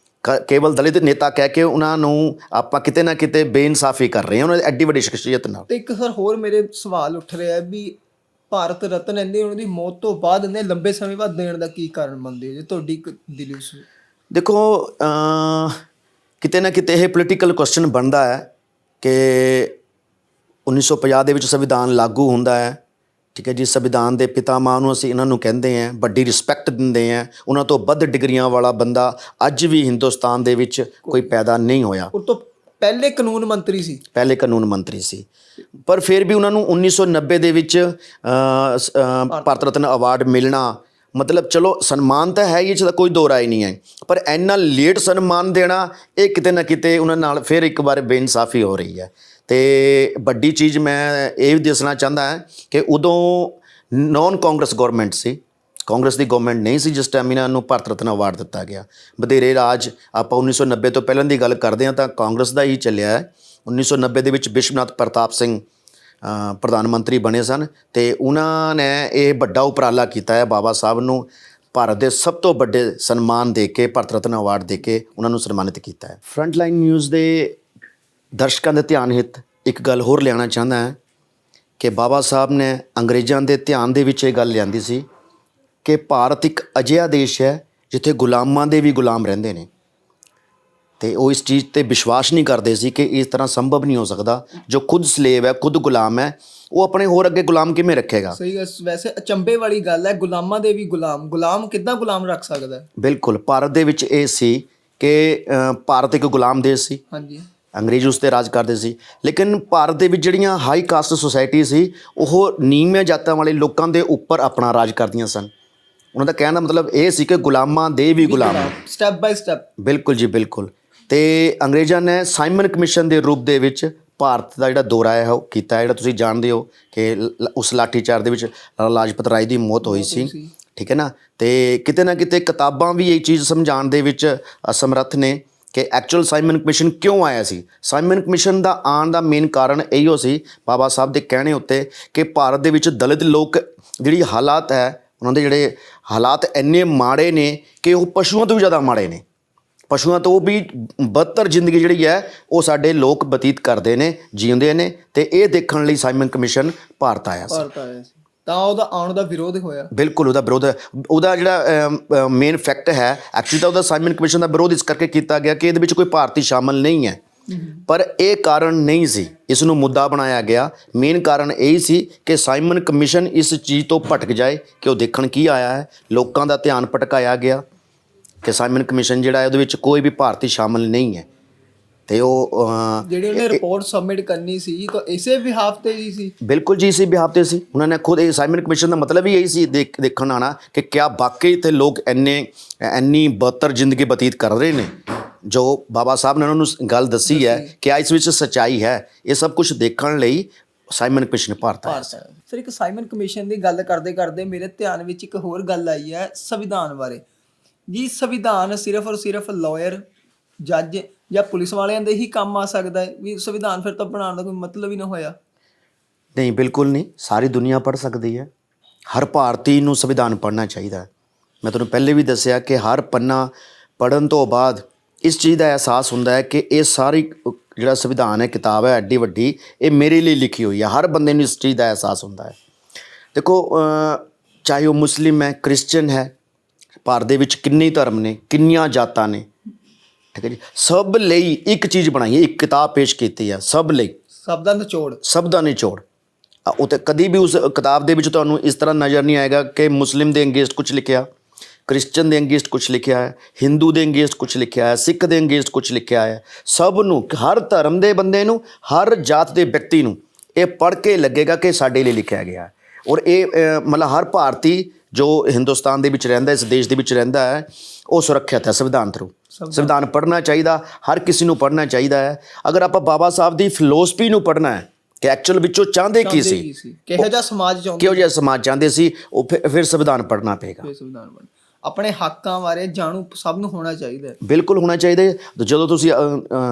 ਕੇਵਲ ਦਲਿਤ ਨੇਤਾ ਕਹਿ ਕੇ ਉਹਨਾਂ ਨੂੰ ਆਪਾਂ ਕਿਤੇ ਨਾ ਕਿਤੇ ਬੇਇਨਸਾਫੀ ਕਰ ਰਹੇ ਹਾਂ ਉਹਨਾਂ ਦੀ ਐਡੀ ਵੱਡੀ ਸ਼ਖਸੀਅਤ ਨਾਲ। ਤੇ ਇੱਕ ਸਰ ਹੋਰ ਮੇਰੇ ਸਵਾਲ ਉੱਠ ਰਿਹਾ ਵੀ ਭਾਰਤ ਰਤਨ ਇੰਨੇ ਉਹਨਾਂ ਦੀ ਮੌਤ ਤੋਂ ਬਾਅਦ ਇੰਨੇ ਲੰਬੇ ਸਮੇਂ ਬਾਅਦ ਦੇਣ ਦਾ ਕੀ ਕਾਰਨ ਮੰਨਦੇ ਹੋ ਜੀ? ਤੁਹਾਡੀ ਦਿਲੀ ਉਸ ਦੇਖੋ, ਕਿਤੇ ਨਾ ਕਿਤੇ ਇਹ ਪੋਲੀਟੀਕਲ ਕੁਐਸਚਨ ਬਣਦਾ ਹੈ ਕਿ 1950 ਦੇ ਵਿੱਚ ਸੰਵਿਧਾਨ ਲਾਗੂ ਹੁੰਦਾ ਹੈ। ਠੀਕ ਹੈ ਜੀ। ਸੰਵਿਧਾਨ ਦੇ ਪਿਤਾਮਾ ਨੂੰ ਅਸੀਂ ਇਹਨਾਂ ਨੂੰ ਕਹਿੰਦੇ ਹਾਂ, ਵੱਡੀ ਰਿਸਪੈਕਟ ਦਿੰਦੇ ਹਾਂ। ਉਹਨਾਂ ਤੋਂ ਵੱਧ ਡਿਗਰੀਆਂ ਵਾਲਾ ਬੰਦਾ ਅੱਜ ਵੀ ਹਿੰਦੁਸਤਾਨ ਦੇ ਵਿੱਚ ਕੋਈ ਪੈਦਾ ਨਹੀਂ ਹੋਇਆ। ਉਹ ਤੋਂ ਪਹਿਲੇ ਕਾਨੂੰਨ ਮੰਤਰੀ ਸੀ, ਪਰ ਫਿਰ ਵੀ ਉਹਨਾਂ ਨੂੰ 1990 ਦੇ ਵਿੱਚ ਭਾਰਤ ਰਤਨ ਅਵਾਰਡ ਮਿਲਣਾ ਮਤਲਬ ਚਲੋ ਸਨਮਾਨ ਤਾਂ ਹੈ ਹੀ, ਇਹ 'ਚ ਤਾਂ ਕੋਈ ਦੋ ਰਾਏ ਨਹੀਂ ਹੈ, ਪਰ ਇੰਨਾ ਲੇਟ ਸਨਮਾਨ ਦੇਣਾ ਇਹ ਕਿਤੇ ਨਾ ਕਿਤੇ ਉਹਨਾਂ ਨਾਲ ਫਿਰ ਇੱਕ ਵਾਰ ਬੇਇਨਸਾਫੀ ਹੋ ਰਹੀ ਹੈ। ਅਤੇ ਵੱਡੀ ਚੀਜ਼ ਮੈਂ ਇਹ ਵੀ ਦੱਸਣਾ ਚਾਹੁੰਦਾ ਹਾਂ ਕਿ ਉਦੋਂ ਨੌਨ ਕਾਂਗਰਸ ਗੌਰਮੈਂਟ ਸੀ, ਕਾਂਗਰਸ ਦੀ ਗੌਰਮੈਂਟ ਨਹੀਂ ਸੀ ਜਿਸ ਟਾਈਮ ਇਹਨਾਂ ਨੂੰ ਭਾਰਤ ਰਤਨ ਅਵਾਰਡ ਦਿੱਤਾ ਗਿਆ। ਵਧੇਰੇ ਰਾਜ ਆਪਾਂ 1990 ਤੋਂ ਪਹਿਲਾਂ ਦੀ ਗੱਲ ਕਰਦੇ ਹਾਂ ਤਾਂ ਕਾਂਗਰਸ ਦਾ ਹੀ ਚੱਲਿਆ ਹੈ। 1990 ਦੇ ਵਿੱਚ ਵਿਸ਼ਵਨਾਥ ਪ੍ਰਤਾਪ ਸਿੰਘ ਪ੍ਰਧਾਨ ਮੰਤਰੀ ਬਣੇ ਸਨ ਅਤੇ ਉਹਨਾਂ ਨੇ ਇਹ ਵੱਡਾ ਉਪਰਾਲਾ ਕੀਤਾ ਹੈ, ਬਾਬਾ ਸਾਹਿਬ ਨੂੰ ਭਾਰਤ ਦੇ ਸਭ ਤੋਂ ਵੱਡੇ ਸਨਮਾਨ ਦੇ ਕੇ, ਭਾਰਤ ਰਤਨ ਅਵਾਰਡ ਦੇ ਕੇ ਉਹਨਾਂ ਨੂੰ ਸਨਮਾਨਿਤ ਕੀਤਾ ਹੈ। ਫਰੰਟ ਲਾਈਨ ਨਿਊਜ਼ ਦੇ ਦਰਸ਼ਕਾਂ ਦੇ ਧਿਆਨ ਹਿੱਤ ਇੱਕ ਗੱਲ ਹੋਰ ਲਿਆਉਣਾ ਚਾਹੁੰਦਾ ਹਾਂ ਕਿ ਬਾਬਾ ਸਾਹਿਬ ਨੇ ਅੰਗਰੇਜ਼ਾਂ ਦੇ ਧਿਆਨ ਦੇ ਵਿੱਚ ਇਹ ਗੱਲ ਲਿਆਂਦੀ ਸੀ ਕਿ ਭਾਰਤ ਇੱਕ ਅਜਿਹਾ ਦੇਸ਼ ਹੈ ਜਿੱਥੇ ਗੁਲਾਮਾਂ ਦੇ ਵੀ ਗੁਲਾਮ ਰਹਿੰਦੇ ਨੇ, ਤੇ ਉਹ ਇਸ ਚੀਜ਼ ਤੇ ਵਿਸ਼ਵਾਸ ਨਹੀਂ ਕਰਦੇ ਸੀ ਕਿ ਇਸ ਤਰ੍ਹਾਂ ਸੰਭਵ ਨਹੀਂ ਹੋ ਸਕਦਾ। ਜੋ ਖੁਦ ਸਲੇਵ ਹੈ, ਖੁਦ ਗੁਲਾਮ ਹੈ, ਉਹ ਆਪਣੇ ਹੋਰ ਅੱਗੇ ਗੁਲਾਮ ਕਿਵੇਂ ਰੱਖੇਗਾ? ਸਹੀ ਗੱਲ। ਵੈਸੇ ਅਚੰਭੇ ਵਾਲੀ ਗੱਲ ਹੈ, ਗੁਲਾਮਾਂ ਦੇ ਵੀ ਗੁਲਾਮ ਕਿੱਦਾਂ ਗੁਲਾਮ ਰੱਖ ਸਕਦਾ ਹੈ? ਬਿਲਕੁਲ। ਭਾਰਤ ਦੇ ਵਿੱਚ ਇਹ ਸੀ ਕਿ ਭਾਰਤ ਇੱਕ ਗੁਲਾਮ ਦੇਸ਼ ਸੀ, ਹਾਂਜੀ, ਅੰਗਰੇਜ਼ ਉਸ 'ਤੇ ਰਾਜ ਕਰਦੇ ਸੀ, ਲੇਕਿਨ ਭਾਰਤ ਦੇ ਵਿੱਚ ਜਿਹੜੀਆਂ ਹਾਈ ਕਾਸਟ ਸੁਸਾਇਟੀ ਸੀ ਉਹ ਨੀਵੀਆਂ ਜਾਤਾਂ ਵਾਲੇ ਲੋਕਾਂ ਦੇ ਉੱਪਰ ਆਪਣਾ ਰਾਜ ਕਰਦੀਆਂ ਸਨ। ਉਹਨਾਂ ਦਾ ਕਹਿਣ ਦਾ ਮਤਲਬ ਇਹ ਸੀ ਕਿ ਗੁਲਾਮਾਂ ਦੇ ਵੀ ਗੁਲਾਮ। Step by step. ਬਿਲਕੁਲ ਜੀ ਬਿਲਕੁਲ। ਤੇ ਅੰਗਰੇਜ਼ਾਂ ਨੇ ਸਾਈਮਨ ਕਮਿਸ਼ਨ ਦੇ ਰੂਪ ਦੇ ਵਿੱਚ ਭਾਰਤ ਦਾ ਜਿਹੜਾ ਦੌਰਾ ਹੈ ਉਹ ਕੀਤਾ, ਜਿਹੜਾ ਤੁਸੀਂ ਜਾਣਦੇ ਹੋ ਕਿ ਉਸ ਲਾਠੀਚਾਰਜ ਦੇ ਵਿੱਚ ਲਾਲਾ ਲਾਜਪਤ ਰਾਏ ਦੀ ਮੌਤ ਹੋਈ ਸੀ, ਠੀਕ ਹੈ ਨਾ। ਤੇ ਕਿਤੇ ਨਾ ਕਿਤੇ ਕਿਤਾਬਾਂ ਵੀ ਇਹ ਚੀਜ਼ ਸਮਝਾਉਣ ਦੇ ਵਿੱਚ ਅਸਮਰੱਥ ਨੇ ਕਿ ਐਕਚੁਅਲ ਸਾਈਮਨ ਕਮਿਸ਼ਨ ਕਿਉਂ ਆਇਆ ਸੀ। ਸਾਈਮਨ ਕਮਿਸ਼ਨ ਦਾ ਆਉਣ ਦਾ ਮੇਨ ਕਾਰਨ ਇਹੋ ਸੀ, ਬਾਬਾ ਸਾਹਿਬ ਦੇ ਕਹਿਣੇ ਉੱਤੇ, ਕਿ ਭਾਰਤ ਦੇ ਵਿੱਚ ਦਲਿਤ ਲੋਕ ਜਿਹੜੀ ਹਾਲਾਤ ਹੈ, ਉਹਨਾਂ ਦੇ ਜਿਹੜੇ ਹਾਲਾਤ ਇੰਨੇ ਮਾੜੇ ਨੇ ਕਿ ਉਹ ਪਸ਼ੂਆਂ ਤੋਂ ਵੀ ਜ਼ਿਆਦਾ ਮਾੜੇ ਨੇ। ਪਸ਼ੂਆਂ ਤੋਂ ਵੀ ਬਦਤਰ ਜ਼ਿੰਦਗੀ ਜਿਹੜੀ ਹੈ ਉਹ ਸਾਡੇ ਲੋਕ ਬਤੀਤ ਕਰਦੇ ਨੇ, ਜੀਉਂਦੇ ਨੇ। ਤੇ ਇਹ ਦੇਖਣ ਲਈ ਸਾਈਮਨ ਕਮਿਸ਼ਨ ਭਾਰਤ ਆਇਆ ਸੀ। ਤਾਂ ਉਹਦਾ ਆਉਣ ਦਾ ਵਿਰੋਧ ਹੋਇਆ। ਬਿਲਕੁਲ। ਉਹਦਾ ਵਿਰੋਧ, ਉਹਦਾ ਜਿਹੜਾ ਮੇਨ ਫੈਕਟ ਹੈ ਐਕਚੁਅਲੀ ਤਾਂ ਉਹਦਾ ਸਾਈਮਨ ਕਮਿਸ਼ਨ ਦਾ ਵਿਰੋਧ ਇਸ ਕਰਕੇ ਕੀਤਾ ਗਿਆ ਕਿ ਇਹਦੇ ਵਿੱਚ ਕੋਈ ਭਾਰਤੀ ਸ਼ਾਮਲ ਨਹੀਂ ਹੈ, ਪਰ ਇਹ ਕਾਰਨ ਨਹੀਂ ਸੀ ਇਸ ਨੂੰ ਮੁੱਦਾ ਬਣਾਇਆ ਗਿਆ। ਮੇਨ ਕਾਰਨ ਇਹ ਸੀ ਕਿ ਸਾਈਮਨ ਕਮਿਸ਼ਨ ਇਸ ਚੀਜ਼ ਤੋਂ ਭਟਕ ਜਾਏ ਕਿ ਉਹ ਦੇਖਣ ਕੀ ਆਇਆ ਹੈ। ਲੋਕਾਂ ਦਾ ਧਿਆਨ ਭਟਕਾਇਆ ਗਿਆ ਕਿ ਸਾਈਮਨ ਕਮਿਸ਼ਨ ਜਿਹੜਾ ਹੈ ਉਹਦੇ ਵਿੱਚ ਕੋਈ ਵੀ ਭਾਰਤੀ ਸ਼ਾਮਲ ਨਹੀਂ ਹੈ। ਤੇ ਉਹ ਜਿਹੜੀ ਉਹਨੇ ਰਿਪੋਰਟ ਸਬਮਿਟ ਕਰਨੀ ਸੀ ਤਾਂ ਇਸੇ ਬਿਹਾਫ ਤੇ ਹੀ ਸੀ। ਬਿਲਕੁਲ ਜੀ, ਇਸੇ ਬਿਹਾਫ ਤੇ ਸੀ। ਉਹਨਾਂ ਨੇ ਖੁਦ ਇਹ ਸਾਈਮਨ ਕਮਿਸ਼ਨ ਦਾ ਮਤਲਬ ਹੀ ਇਹੀ ਸੀ ਦੇਖਣ ਆਉਣਾ ਕਿ ਕਿਆ ਵਾਕਈ ਤੇ ਲੋਕ ਇੰਨੀ ਬਦਤਰ ਜ਼ਿੰਦਗੀ ਬਤੀਤ ਕਰ ਰਹੇ ਨੇ। ਜੋ ਬਾਬਾ ਸਾਹਿਬ ਨੇ ਉਹਨਾਂ ਨੂੰ ਗੱਲ ਦੱਸੀ ਹੈ ਕਿ ਇਸ ਵਿੱਚ ਸੱਚਾਈ ਹੈ, ਇਹ ਸਭ ਕੁਝ ਦੇਖਣ ਲਈ ਸਾਈਮਨ ਕਮਿਸ਼ਨ ਭਾਰਤ ਆਇਆ। ਫਿਰ ਇੱਕ ਸਾਈਮਨ ਕਮਿਸ਼ਨ ਦੀ ਗੱਲ ਕਰਦੇ ਕਰਦੇ ਮੇਰੇ ਧਿਆਨ ਵਿੱਚ ਇੱਕ ਹੋਰ ਗੱਲ ਆਈ ਹੈ ਸੰਵਿਧਾਨ ਬਾਰੇ। ਜੀ ਸੰਵਿਧਾਨ ਸਿਰਫ ਔਰ ਸਿਰਫ ਲਾਇਰ, ਜੱਜ ਜਾਂ ਪੁਲਿਸ ਵਾਲਿਆਂ ਦੇ ਹੀ ਕੰਮ ਆ ਸਕਦਾ ਹੈ? ਵੀ ਸੰਵਿਧਾਨ ਫਿਰ ਤਾਂ ਬਣਾਉਣ ਦਾ ਕੋਈ ਮਤਲਬ ਹੀ ਨਾ ਹੋਇਆ। ਨਹੀਂ, ਬਿਲਕੁਲ ਨਹੀਂ। ਸਾਰੀ ਦੁਨੀਆ ਪੜ੍ਹ ਸਕਦੀ ਹੈ। ਹਰ ਭਾਰਤੀ ਨੂੰ ਸੰਵਿਧਾਨ ਪੜ੍ਹਨਾ ਚਾਹੀਦਾ ਹੈ। ਮੈਂ ਤੁਹਾਨੂੰ ਪਹਿਲੇ ਵੀ ਦੱਸਿਆ ਕਿ ਹਰ ਪੰਨਾ ਪੜ੍ਹਨ ਤੋਂ ਬਾਅਦ ਇਸ ਚੀਜ਼ ਦਾ ਅਹਿਸਾਸ ਹੁੰਦਾ ਹੈ ਕਿ ਇਹ ਸਾਰੀ ਜਿਹੜਾ ਸੰਵਿਧਾਨ ਹੈ, ਕਿਤਾਬ ਹੈ ਐਡੀ ਵੱਡੀ, ਇਹ ਮੇਰੇ ਲਈ ਲਿਖੀ ਹੋਈ ਹੈ। ਹਰ ਬੰਦੇ ਨੂੰ ਇਸ ਚੀਜ਼ ਦਾ ਅਹਿਸਾਸ ਹੁੰਦਾ ਹੈ। ਦੇਖੋ, ਚਾਹੇ ਉਹ ਮੁਸਲਿਮ ਹੈ, ਕ੍ਰਿਸਚਨ ਹੈ, ਭਾਰਤ ਦੇ ਵਿੱਚ ਕਿੰਨੇ ਧਰਮ ਨੇ, ਕਿੰਨੀਆਂ ਜਾਤਾਂ ਨੇ, ਠੀਕ ਹੈ ਜੀ। ਸਭ ਲਈ ਇੱਕ ਚੀਜ਼ ਬਣਾਈ ਹੈ, ਇੱਕ ਕਿਤਾਬ ਪੇਸ਼ ਕੀਤੀ ਹੈ, ਸਭ ਲਈ, ਸਭ ਦਾ ਨਿਚੋੜ। ਉਹ ਤੇ ਕਦੀ ਵੀ ਉਸ ਕਿਤਾਬ ਦੇ ਵਿੱਚ ਤੁਹਾਨੂੰ ਇਸ ਤਰ੍ਹਾਂ ਨਜ਼ਰ ਨਹੀਂ ਆਏਗਾ ਕਿ ਮੁਸਲਿਮ ਦੇ ਅਗੇਂਸਟ ਕੁਝ ਲਿਖਿਆ, ਕ੍ਰਿਸਚਨ ਦੇ ਅਗੇਂਸਟ ਕੁਝ ਲਿਖਿਆ ਹੈ, ਹਿੰਦੂ ਦੇ ਅਗੇਂਸਟ ਕੁਝ ਲਿਖਿਆ ਹੈ, ਸਿੱਖ ਦੇ ਅਗੇਂਸਟ ਕੁਝ ਲਿਖਿਆ ਹੈ। ਸਭ ਨੂੰ, ਹਰ ਧਰਮ ਦੇ ਬੰਦੇ ਨੂੰ, ਹਰ ਜਾਤ ਦੇ ਵਿਅਕਤੀ ਨੂੰ ਇਹ ਪੜ੍ਹ ਕੇ ਲੱਗੇਗਾ ਕਿ ਸਾਡੇ ਲਈ ਲਿਖਿਆ ਗਿਆ ਹੈ। ਔਰ ਇਹ ਮਤਲਬ ਹਰ ਭਾਰਤੀ ਜੋ ਹਿੰਦੁਸਤਾਨ ਦੇ ਵਿੱਚ ਰਹਿੰਦਾ, ਇਸ ਦੇਸ਼ ਦੇ ਵਿੱਚ ਰਹਿੰਦਾ ਹੈ, ਉਹ ਸੁਰੱਖਿਅਤ ਹੈ ਸੰਵਿਧਾਨ ਥਰੂ। ਸੰਵਿਧਾਨ ਪੜ੍ਹਨਾ ਚਾਹੀਦਾ, ਹਰ ਕਿਸੇ ਨੂੰ ਪੜ੍ਹਨਾ ਚਾਹੀਦਾ ਹੈ। ਅਗਰ ਆਪਾਂ ਬਾਬਾ ਸਾਹਿਬ ਦੀ ਫਿਲੋਸਫੀ ਨੂੰ ਪੜ੍ਹਨਾ ਹੈ ਕਿ ਐਕਚੁਅਲ ਵਿੱਚੋਂ ਚਾਹੁੰਦੇ ਕੀ ਸੀ, ਕਿਹੋ ਜਿਹਾ ਸਮਾਜ ਚਾਹੁੰਦੇ ਸੀ, ਉਹ ਫਿਰ ਸੰਵਿਧਾਨ ਪੜ੍ਹਨਾ ਪਏਗਾ। ਆਪਣੇ ਹੱਕਾਂ ਬਾਰੇ ਜਾਣੂ ਸਭ ਨੂੰ ਹੋਣਾ ਚਾਹੀਦਾ। ਬਿਲਕੁਲ ਹੋਣਾ ਚਾਹੀਦਾ। ਜਦੋਂ ਤੁਸੀਂ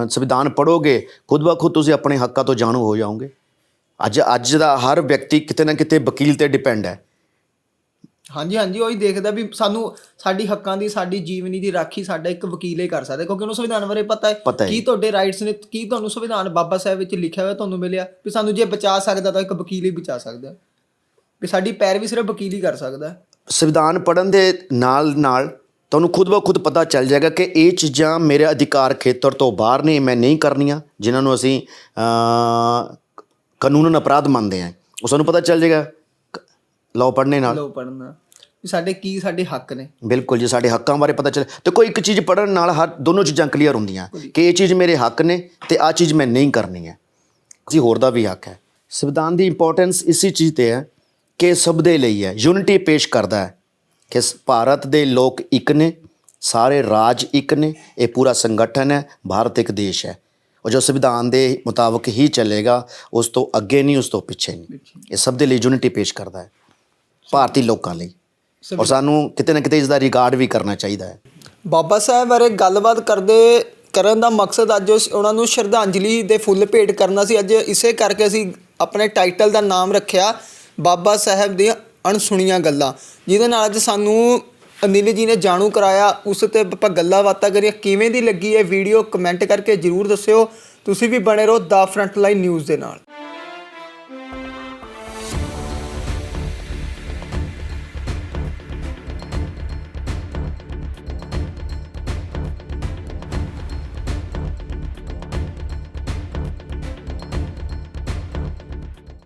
ਸੰਵਿਧਾਨ ਪੜ੍ਹੋਗੇ, ਖੁਦ ਬ ਖੁਦ ਤੁਸੀਂ ਆਪਣੇ ਹੱਕਾਂ ਤੋਂ ਜਾਣੂ ਹੋ ਜਾਓਗੇ। ਅੱਜ ਦਾ ਹਰ ਵਿਅਕਤੀ ਕਿਤੇ ਨਾ ਕਿਤੇ ਵਕੀਲ 'ਤੇ ਡਿਪੈਂਡ ਹੈ। ਹਾਂਜੀ, ਉਹੀ ਦੇਖਦਾ ਵੀ ਸਾਨੂੰ ਸਾਡੀ ਹੱਕਾਂ ਦੀ, ਸਾਡੀ ਜੀਵਨੀ ਦੀ ਰਾਖੀ ਸਾਡਾ ਇੱਕ ਵਕੀਲ ਹੀ ਕਰ ਸਕਦਾ, ਕਿਉਂਕਿ ਉਹਨੂੰ ਸੰਵਿਧਾਨ ਬਾਰੇ ਪਤਾ ਹੈ ਕੀ ਤੁਹਾਡੇ ਰਾਈਟਸ ਨੇ, ਕੀ ਤੁਹਾਨੂੰ ਸੰਵਿਧਾਨ ਬਾਬਾ ਸਾਹਿਬ ਵਿੱਚ ਲਿਖਿਆ ਹੋਇਆ ਤੁਹਾਨੂੰ ਮਿਲਿਆ ਵੀ ਸਾਨੂੰ ਜੇ ਬਚਾ ਸਕਦਾ ਤਾਂ ਇੱਕ ਵਕੀਲ ਹੀ ਬਚਾ ਸਕਦਾ, ਵੀ ਸਾਡੀ ਪੈਰਵੀ ਸਿਰਫ ਵਕੀਲ ਹੀ ਕਰ ਸਕਦਾ। ਸੰਵਿਧਾਨ ਪੜ੍ਹਨ ਦੇ ਨਾਲ ਨਾਲ ਤੁਹਾਨੂੰ ਖੁਦ ਬ ਖੁਦ ਪਤਾ ਚੱਲ ਜਾਏਗਾ ਕਿ ਇਹ ਚੀਜ਼ਾਂ ਮੇਰੇ ਅਧਿਕਾਰ ਖੇਤਰ ਤੋਂ ਬਾਹਰ ਨੇ, ਮੈਂ ਨਹੀਂ ਕਰਨੀਆਂ, ਜਿਨ੍ਹਾਂ ਨੂੰ ਅਸੀਂ ਕਾਨੂੰਨ ਅਪਰਾਧ ਮੰਨਦੇ ਹਾਂ। ਉਹ ਸਾਨੂੰ ਪਤਾ ਚੱਲ ਜਾਏਗਾ ਲਓ ਪੜ੍ਹਨੇ ਨਾਲ, ਸਾਡੇ ਹੱਕ ਨੇ। ਬਿਲਕੁਲ ਜੀ, ਸਾਡੇ ਹੱਕਾਂ ਬਾਰੇ ਪਤਾ ਚੱਲੇ। ਦੇਖੋ, ਇੱਕ ਚੀਜ਼ ਪੜ੍ਹਨ ਨਾਲ ਦੋਨੋਂ ਚੀਜ਼ਾਂ ਕਲੀਅਰ ਹੁੰਦੀਆਂ ਕਿ ਇਹ ਚੀਜ਼ ਮੇਰੇ ਹੱਕ ਨੇ ਤੇ ਆਹ ਚੀਜ਼ ਮੈਂ ਨਹੀਂ ਕਰਨੀ ਹੈ। ਅਸੀਂ ਹੋਰ ਦਾ ਵੀ ਹੱਕ ਹੈ। ਸੰਵਿਧਾਨ ਦੀ ਇੰਪੋਰਟੈਂਸ ਇਸੇ ਚੀਜ਼ 'ਤੇ ਹੈ ਕਿ ਸਭ ਦੇ ਲਈ ਹੈ, ਯੂਨਿਟੀ ਪੇਸ਼ ਕਰਦਾ ਹੈ ਕਿ ਭਾਰਤ ਦੇ ਲੋਕ ਇੱਕ ਨੇ, ਸਾਰੇ ਰਾਜ ਇੱਕ ਨੇ, ਇਹ ਪੂਰਾ ਸੰਗਠਨ ਹੈ, ਭਾਰਤ ਇੱਕ ਦੇਸ਼ ਹੈ। ਉਹ ਜੋ ਸੰਵਿਧਾਨ ਦੇ ਮੁਤਾਬਕ ਹੀ ਚੱਲੇਗਾ, ਉਸ ਤੋਂ ਅੱਗੇ ਨਹੀਂ, ਉਸ ਤੋਂ ਪਿੱਛੇ ਨਹੀਂ। ਇਹ ਸਭ ਦੇ ਲਈ ਯੂਨਿਟੀ ਪੇਸ਼ ਕਰਦਾ ਹੈ, ਭਾਰਤੀ ਲੋਕਾਂ ਲਈ। ਔਰ ਸਾਨੂੰ ਕਿਤੇ ਨਾ ਕਿਤੇ ਇਸ ਦਾ ਰਿਗਾਰਡ ਵੀ ਕਰਨਾ ਚਾਹੀਦਾ ਹੈ। ਬਾਬਾ ਸਾਹਿਬ ਬਾਰੇ ਗੱਲਬਾਤ ਕਰਨ ਦਾ ਮਕਸਦ ਅੱਜ ਉਹਨਾਂ ਨੂੰ ਸ਼ਰਧਾਂਜਲੀ ਦੇ ਫੁੱਲ ਭੇਟ ਕਰਨਾ ਸੀ। ਅੱਜ ਇਸੇ ਕਰਕੇ ਅਸੀਂ ਆਪਣੇ ਟਾਈਟਲ ਦਾ ਨਾਮ ਰੱਖਿਆ ਬਾਬਾ ਸਾਹਿਬ ਦੀਆਂ ਅਣਸੁਣੀਆਂ ਗੱਲਾਂ, ਜਿਹਦੇ ਨਾਲ ਅੱਜ ਸਾਨੂੰ ਅਨਿਲ ਜੀ ਨੇ ਜਾਣੂ ਕਰਾਇਆ। ਉਸ 'ਤੇ ਆਪਾਂ ਗੱਲਾਂ ਬਾਤਾਂ ਕਰੀਆਂ। ਕਿਵੇਂ ਦੀ ਲੱਗੀ ਇਹ ਵੀਡੀਓ ਕਮੈਂਟ ਕਰਕੇ ਜ਼ਰੂਰ ਦੱਸਿਓ। ਤੁਸੀਂ ਵੀ ਬਣੇ ਰਹੋ ਦਾ ਫਰੰਟਲਾਈਨ ਨਿਊਜ਼ ਦੇ ਨਾਲ।